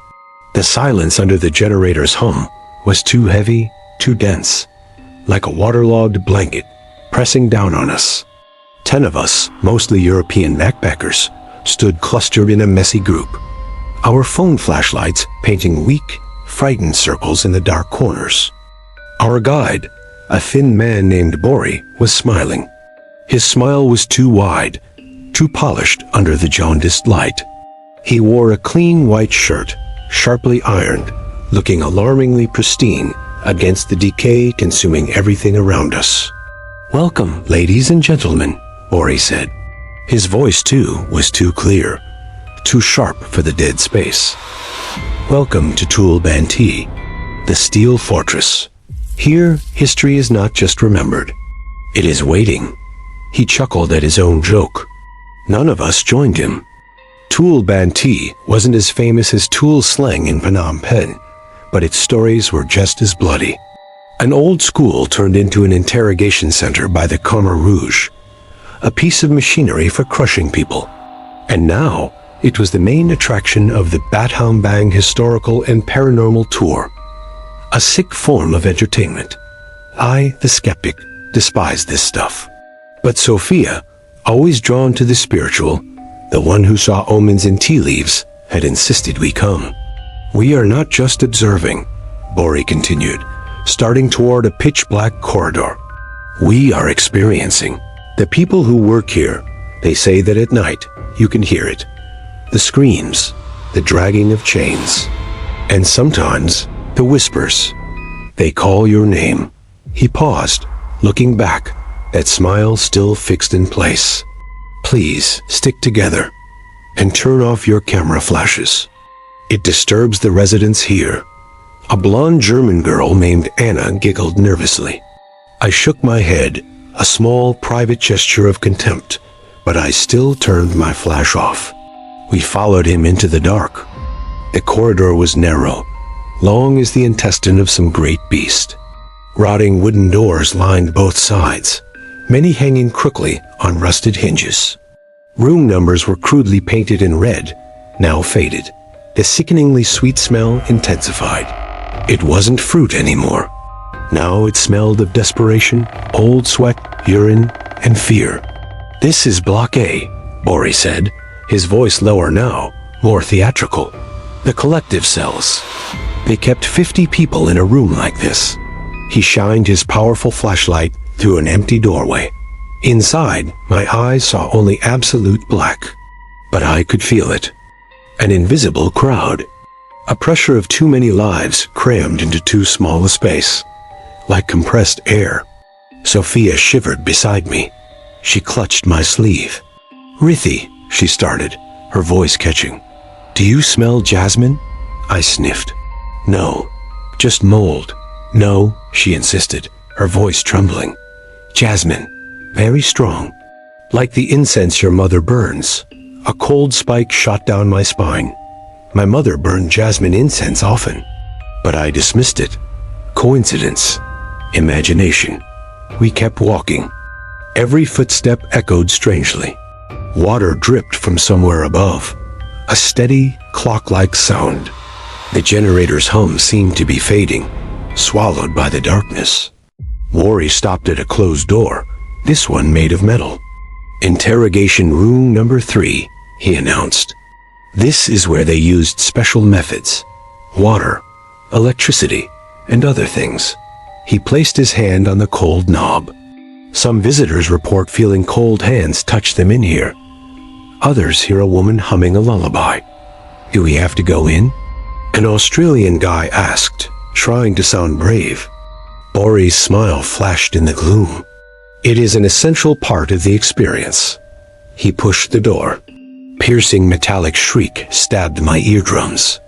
The silence under the generator's hum was too heavy, too dense, like a waterlogged blanket pressing down on us. 10 of us, mostly European backpackers, stood clustered in a messy group, our phone flashlights painting weak, frightened circles in the dark corners. Our guide, a thin man named Bori, was smiling. His smile was too wide, too polished under the jaundiced light. He wore a clean white shirt, sharply ironed, looking alarmingly pristine against the decay consuming everything around us. "Welcome, ladies and gentlemen," Bori said. His voice, too, was too clear, too sharp for the dead space. "Welcome to Tul Banti, the Steel Fortress. Here, history is not just remembered. It is waiting." He chuckled at his own joke. None of us joined him. Tul Banti wasn't as famous as Tul slang in Phnom Penh, but its stories were just as bloody. An old school turned into an interrogation center by the Khmer Rouge, a piece of machinery for crushing people. And now, it was the main attraction of the Batham Bang Historical and Paranormal Tour, a sick form of entertainment, I, the skeptic, despised this stuff. But Sophia, always drawn to the spiritual, the one who saw omens in tea leaves, had insisted we come. We are not just observing, Bori continued, starting toward a pitch-black corridor. We are experiencing. The people who work here, they say that at night you can hear it. The screams, the dragging of chains, and sometimes the whispers. They call your name. He paused, looking back, that smile still fixed in place. Please stick together and turn off your camera flashes. It disturbs the residents here. A blonde German girl named Anna giggled nervously. I shook my head, a small private gesture of contempt, but I still turned my flash off. We followed him into the dark. The corridor was narrow, long as the intestine of some great beast. Rotting wooden doors lined both sides, many hanging crookly on rusted hinges. Room numbers were crudely painted in red, now faded. The sickeningly sweet smell intensified. It wasn't fruit anymore. Now it smelled of desperation, old sweat, urine, and fear. This is Block A, Bori said, his voice lower now, more theatrical. The collective cells. They kept 50 people in a room like this. He shined his powerful flashlight through an empty doorway. Inside, my eyes saw only absolute black. But I could feel it. An invisible crowd. A pressure of too many lives crammed into too small a space. Like compressed air. Sophia shivered beside me. She clutched my sleeve. Rithi, she started, her voice catching. Do you smell jasmine? I sniffed. No, just mold. No, she insisted, her voice trembling. Jasmine, very strong. Like the incense your mother burns. A cold spike shot down my spine. My mother burned jasmine incense often, but I dismissed it. Coincidence. Imagination. We kept walking. Every footstep echoed strangely. Water dripped from somewhere above. A steady, clock-like sound. The generator's hum seemed to be fading, swallowed by the darkness. Worry stopped at a closed door, this one made of metal. Interrogation room number 3, he announced. This is where they used special methods. Water, electricity, and other things. He placed his hand on the cold knob. Some visitors report feeling cold hands touch them in here. Others hear a woman humming a lullaby. Do we have to go in? An Australian guy asked, trying to sound brave. Bori's smile flashed in the gloom. It is an essential part of the experience. He pushed the door. Piercing metallic shriek stabbed my eardrums.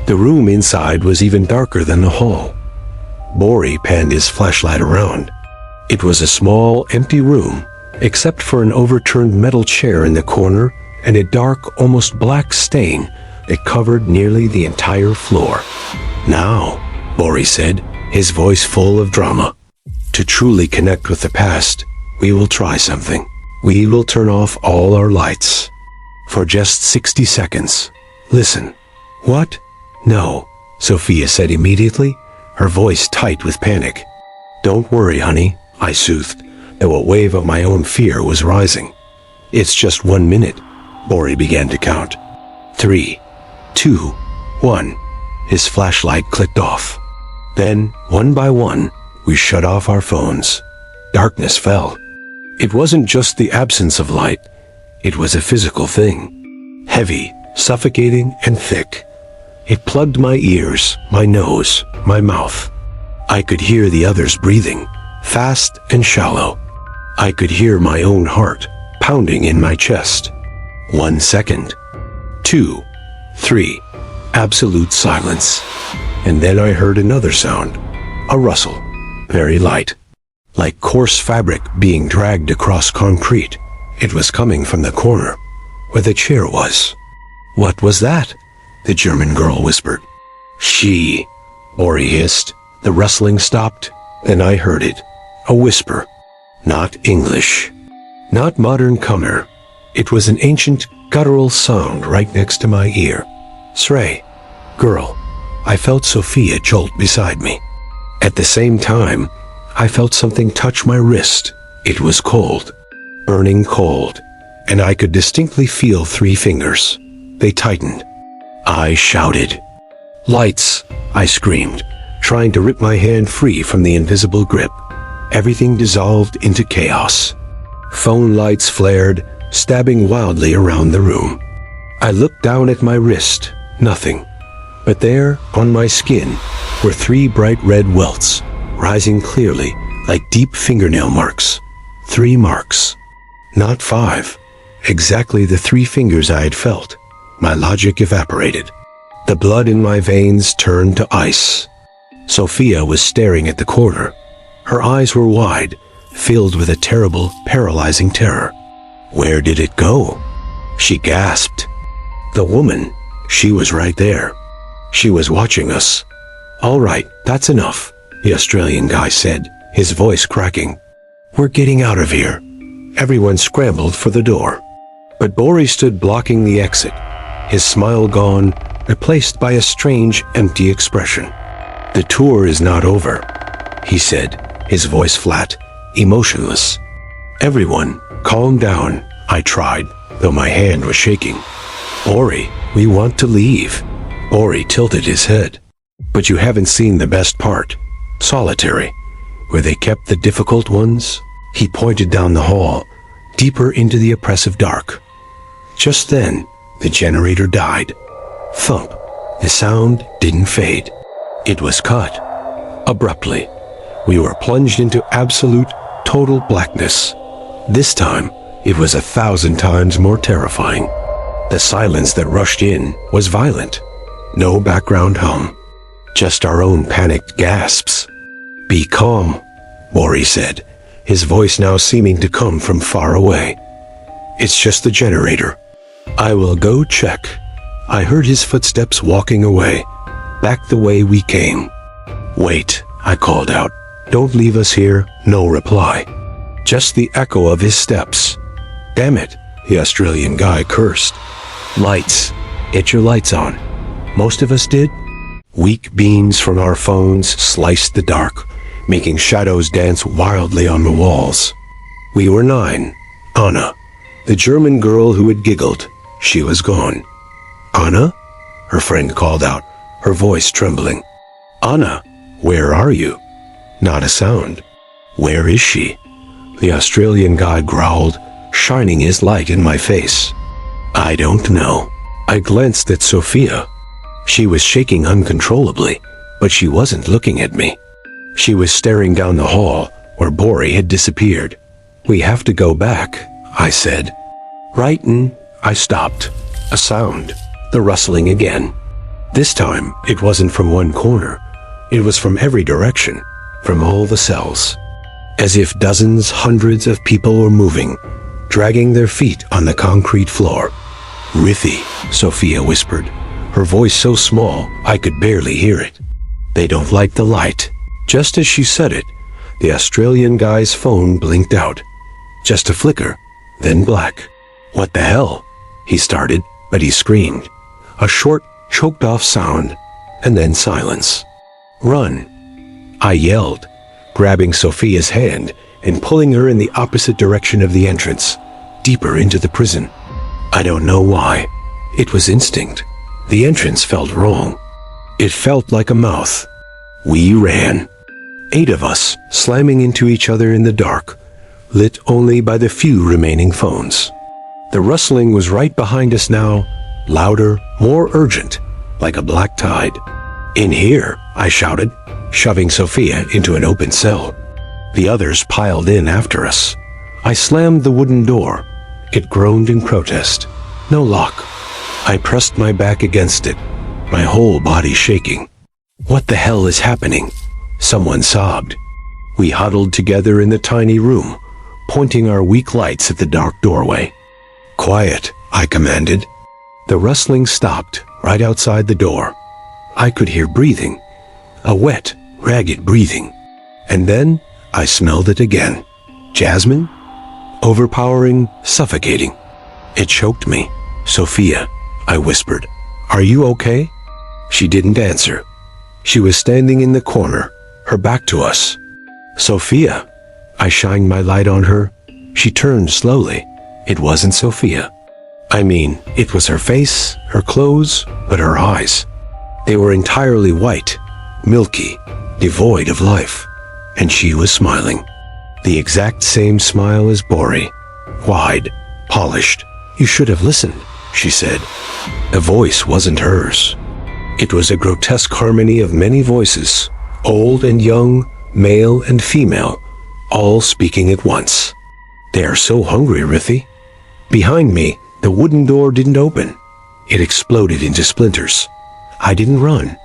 The room inside was even darker than the hall. Bori panned his flashlight around. It was a small, empty room, except for an overturned metal chair in the corner and a dark, almost black stain that covered nearly the entire floor. Now, Bori said, his voice full of drama. To truly connect with the past, we will try something. We will turn off all our lights. For just 60 seconds. Listen. What? No, Sophia said immediately, her voice tight with panic. Don't worry, honey, I soothed, though a wave of my own fear was rising. It's just 1 minute, Bori began to count. 3, 2, 1. His flashlight clicked off. Then, one by one, we shut off our phones. Darkness fell. It wasn't just the absence of light. It was a physical thing. Heavy, suffocating, and thick. It plugged my ears, my nose, my mouth. I could hear the others breathing, fast and shallow. I could hear my own heart pounding in my chest. 1 second. 2, 3. Absolute silence. And then I heard another sound. A rustle. Very light. Like coarse fabric being dragged across concrete. It was coming from the corner, where the chair was. What was that? The German girl whispered. She, Bori hissed. The rustling stopped, then I heard it. A whisper. Not English. Not modern Khmer. It was an ancient, guttural sound right next to my ear. Srey. Girl. I felt Sophia jolt beside me. At the same time, I felt something touch my wrist. It was cold, burning cold, and I could distinctly feel 3 fingers. They tightened. I shouted. "Lights!" I screamed, trying to rip my hand free from the invisible grip. Everything dissolved into chaos. Phone lights flared, stabbing wildly around the room. I looked down at my wrist. Nothing. But there, on my skin, were 3 bright red welts, rising clearly like deep fingernail marks. 3 marks. Not 5. Exactly the 3 fingers I had felt. My logic evaporated. The blood in my veins turned to ice. Sophia was staring at the corner. Her eyes were wide, filled with a terrible, paralyzing terror. Where did it go? She gasped. The woman, she was right there. She was watching us. "All right, that's enough," the Australian guy said, his voice cracking. "We're getting out of here." Everyone scrambled for the door. But Boris stood blocking the exit, his smile gone, replaced by a strange, empty expression. "The tour is not over," he said, his voice flat, emotionless. "Everyone, calm down," I tried, though my hand was shaking. "Ori, we want to leave." Ori tilted his head. "But you haven't seen the best part. Solitary, where they kept the difficult ones." He pointed down the hall, deeper into the oppressive dark. Just then, the generator died. Thump. The sound didn't fade. It was cut. Abruptly, we were plunged into absolute, total blackness. This time, it was 1,000 times more terrifying. The silence that rushed in was violent. No background hum. Just our own panicked gasps. "Be calm," Maury said, his voice now seeming to come from far away. "It's just the generator. I will go check." I heard his footsteps walking away, back the way we came. "Wait," I called out. "Don't leave us here." No reply. Just the echo of his steps. "Damn it," the Australian guy cursed. "Lights. Get your lights on." Most of us did. Weak beams from our phones sliced the dark, making shadows dance wildly on the walls. We were 9. Anna, the German girl who had giggled. She was gone. "Anna?" her friend called out, her voice trembling. "Anna, where are you?" Not a sound. "Where is she?" The Australian guy growled, shining his light in my face. "I don't know." I glanced at Sophia. She was shaking uncontrollably, but she wasn't looking at me. She was staring down the hall, where Bori had disappeared. "We have to go back," I said. "Rightin'." I stopped. A sound. The rustling again. This time, it wasn't from one corner. It was from every direction, from all the cells. As if dozens, hundreds of people were moving, dragging their feet on the concrete floor. "Riffy," Sophia whispered, her voice so small I could barely hear it. "They don't like the light." Just as she said it, the Australian guy's phone blinked out. Just a flicker, then black. "What the hell?" he started, but he screamed. A short, choked-off sound, and then silence. "Run!" I yelled, grabbing Sophia's hand and pulling her in the opposite direction of the entrance, deeper into the prison. I don't know why. It was instinct. The entrance felt wrong. It felt like a mouth. We ran. 8 of us, slamming into each other in the dark, lit only by the few remaining phones. The rustling was right behind us now, louder, more urgent, like a black tide. "In here," I shouted, shoving Sophia into an open cell. The others piled in after us. I slammed the wooden door. It groaned in protest. No lock. I pressed my back against it, my whole body shaking. "What the hell is happening?" Someone sobbed. We huddled together in the tiny room, pointing our weak lights at the dark doorway. "Quiet," I commanded. The rustling stopped right outside the door. I could hear breathing, a wet, ragged breathing. And then I smelled it again. Jasmine? Overpowering, suffocating. It choked me. "Sophia," I whispered, "are you okay?" She didn't answer. She was standing in the corner, her back to us. Sophia. I shined my light on her. She turned slowly. It wasn't Sophia. I mean, it was her face, her clothes, but her eyes. They were entirely white, milky, devoid of life. And she was smiling. The exact same smile as Bori. Wide, polished. You should have listened, she said. The voice wasn't hers. It was a grotesque harmony of many voices, old and young, male and female, all speaking at once. They are so hungry, Rithi. Behind me, the wooden door didn't open. It exploded into splinters. I didn't run.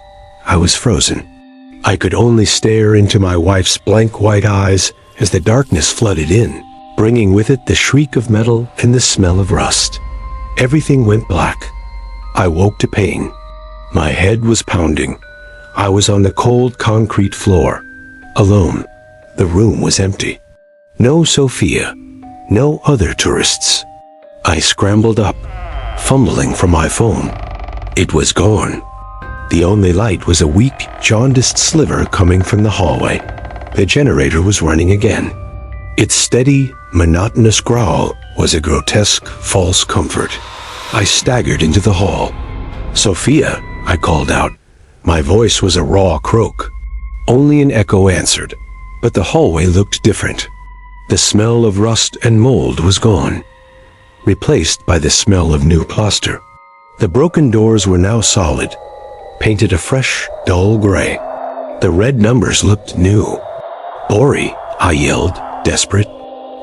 I was frozen. I could only stare into my wife's blank white eyes as the darkness flooded in, bringing with it the shriek of metal and the smell of rust. Everything went black. I woke to pain. My head was pounding. I was on the cold concrete floor, alone. The room was empty. No Sophia, no other tourists. I scrambled up, fumbling for my phone. It was gone. The only light was a weak, jaundiced sliver coming from the hallway. The generator was running again. Its steady, monotonous growl was a grotesque, false comfort. I staggered into the hall. Sophia, I called out. My voice was a raw croak. Only an echo answered, but the hallway looked different. The smell of rust and mold was gone, replaced by the smell of new plaster. The broken doors were now solid, painted a fresh, dull gray. The red numbers looked new. Bori, I yelled, desperate.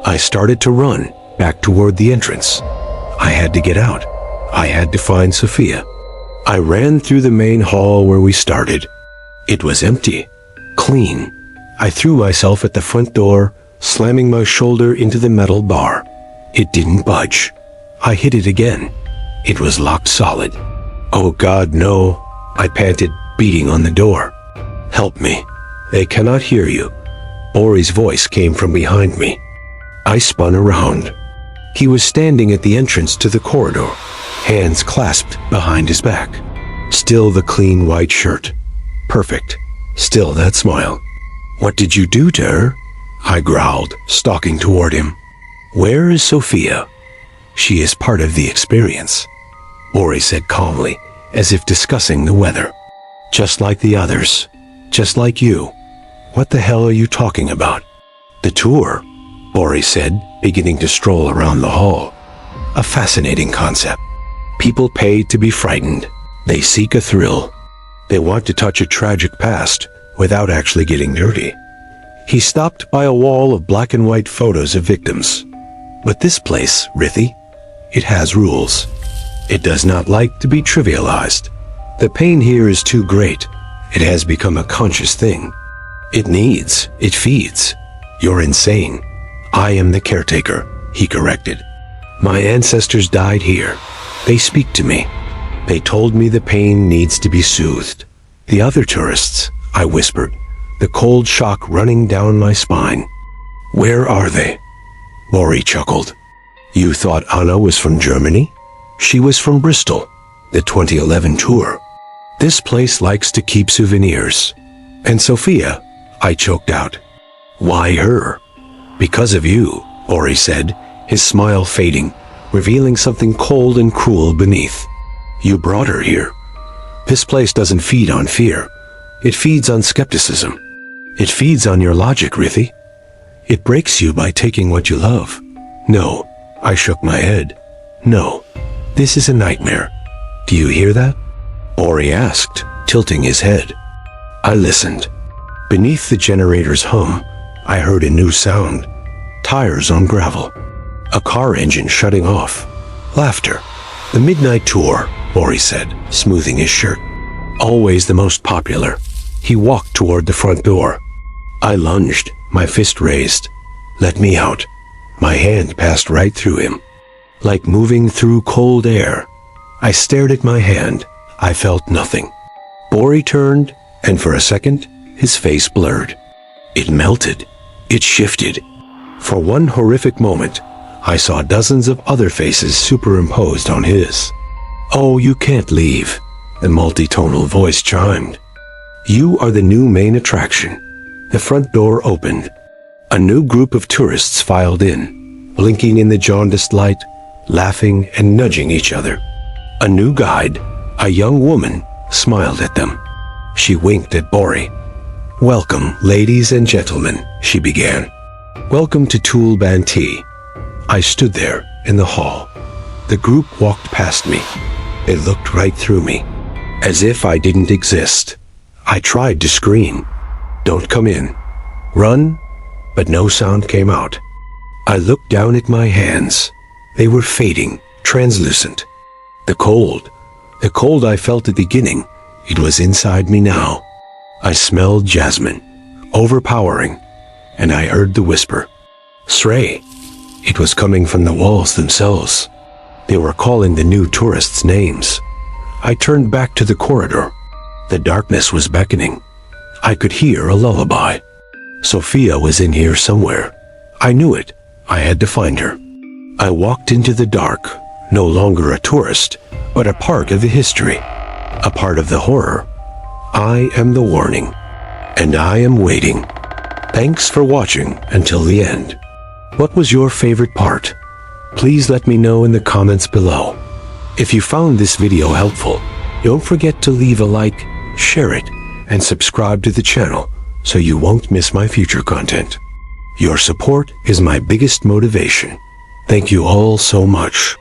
I started to run, back toward the entrance. I had to get out. I had to find Sophia. I ran through the main hall where we started. It was empty, clean. I threw myself at the front door, slamming my shoulder into the metal bar. It didn't budge. I hit it again. It was locked solid. Oh God, no, I panted, beating on the door. Help me. They cannot hear you. Bori's voice came from behind me. I spun around. He was standing at the entrance to the corridor, hands clasped behind his back. Still the clean white shirt. Perfect. Still that smile. What did you do to her? I growled, stalking toward him. Where is Sophia? She is part of the experience, Bori said calmly, as if discussing the weather. Just like the others. Just like you. What the hell are you talking about? The tour, Bori said, beginning to stroll around the hall. A fascinating concept. People pay to be frightened. They seek a thrill. They want to touch a tragic past without actually getting dirty. He stopped by a wall of black and white photos of victims. But this place, Rithi, it has rules. It does not like to be trivialized. The pain here is too great. It has become a conscious thing. It needs, it feeds. You're insane. I am the caretaker, he corrected. My ancestors died here. They speak to me. They told me the pain needs to be soothed. The other tourists, I whispered, the cold shock running down my spine. Where are they? Bori chuckled. You thought Anna was from Germany? She was from Bristol, the 2011 tour. This place likes to keep souvenirs. And Sophia, I choked out. Why her? Because of you, Bori said, his smile fading, revealing something cold and cruel beneath. You brought her here. This place doesn't feed on fear. It feeds on skepticism. It feeds on your logic, Rithi. It breaks you by taking what you love. No, I shook my head. No, this is a nightmare. Do you hear that? Bori asked, tilting his head. I listened. Beneath the generator's hum, I heard a new sound. Tires on gravel. A car engine shutting off. Laughter. The midnight tour, Bori said, smoothing his shirt. Always the most popular. He walked toward the front door. I lunged, my fist raised. Let me out. My hand passed right through him. Like moving through cold air. I stared at my hand. I felt nothing. Bori turned, and for a second, his face blurred. It melted. It shifted. For one horrific moment, I saw dozens of other faces superimposed on his. Oh, you can't leave, the multitonal voice chimed. You are the new main attraction. The front door opened. A new group of tourists filed in, blinking in the jaundiced light, laughing and nudging each other. A new guide, a young woman, smiled at them. She winked at Bori. "Welcome, ladies and gentlemen," she began. "Welcome to Tul Banti." I stood there in the hall. The group walked past me. They looked right through me, as if I didn't exist. I tried to scream, "Don't come in. Run," but no sound came out. I looked down at my hands. They were fading, translucent. The cold I felt at the beginning, it was inside me now. I smelled jasmine, overpowering, and I heard the whisper. "Srey." It was coming from the walls themselves. They were calling the new tourists' names. I turned back to the corridor. The darkness was beckoning. I could hear a lullaby. Sophia was in here somewhere. I knew it. I had to find her. I walked into the dark, no longer a tourist, but a part of the history, a part of the horror. I am the warning, and I am waiting. Thanks for watching until the end. What was your favorite part? Please let me know in the comments below. If you found this video helpful, don't forget to leave a like, share it, and subscribe to the channel so you won't miss my future content. Your support is my biggest motivation. Thank you all so much.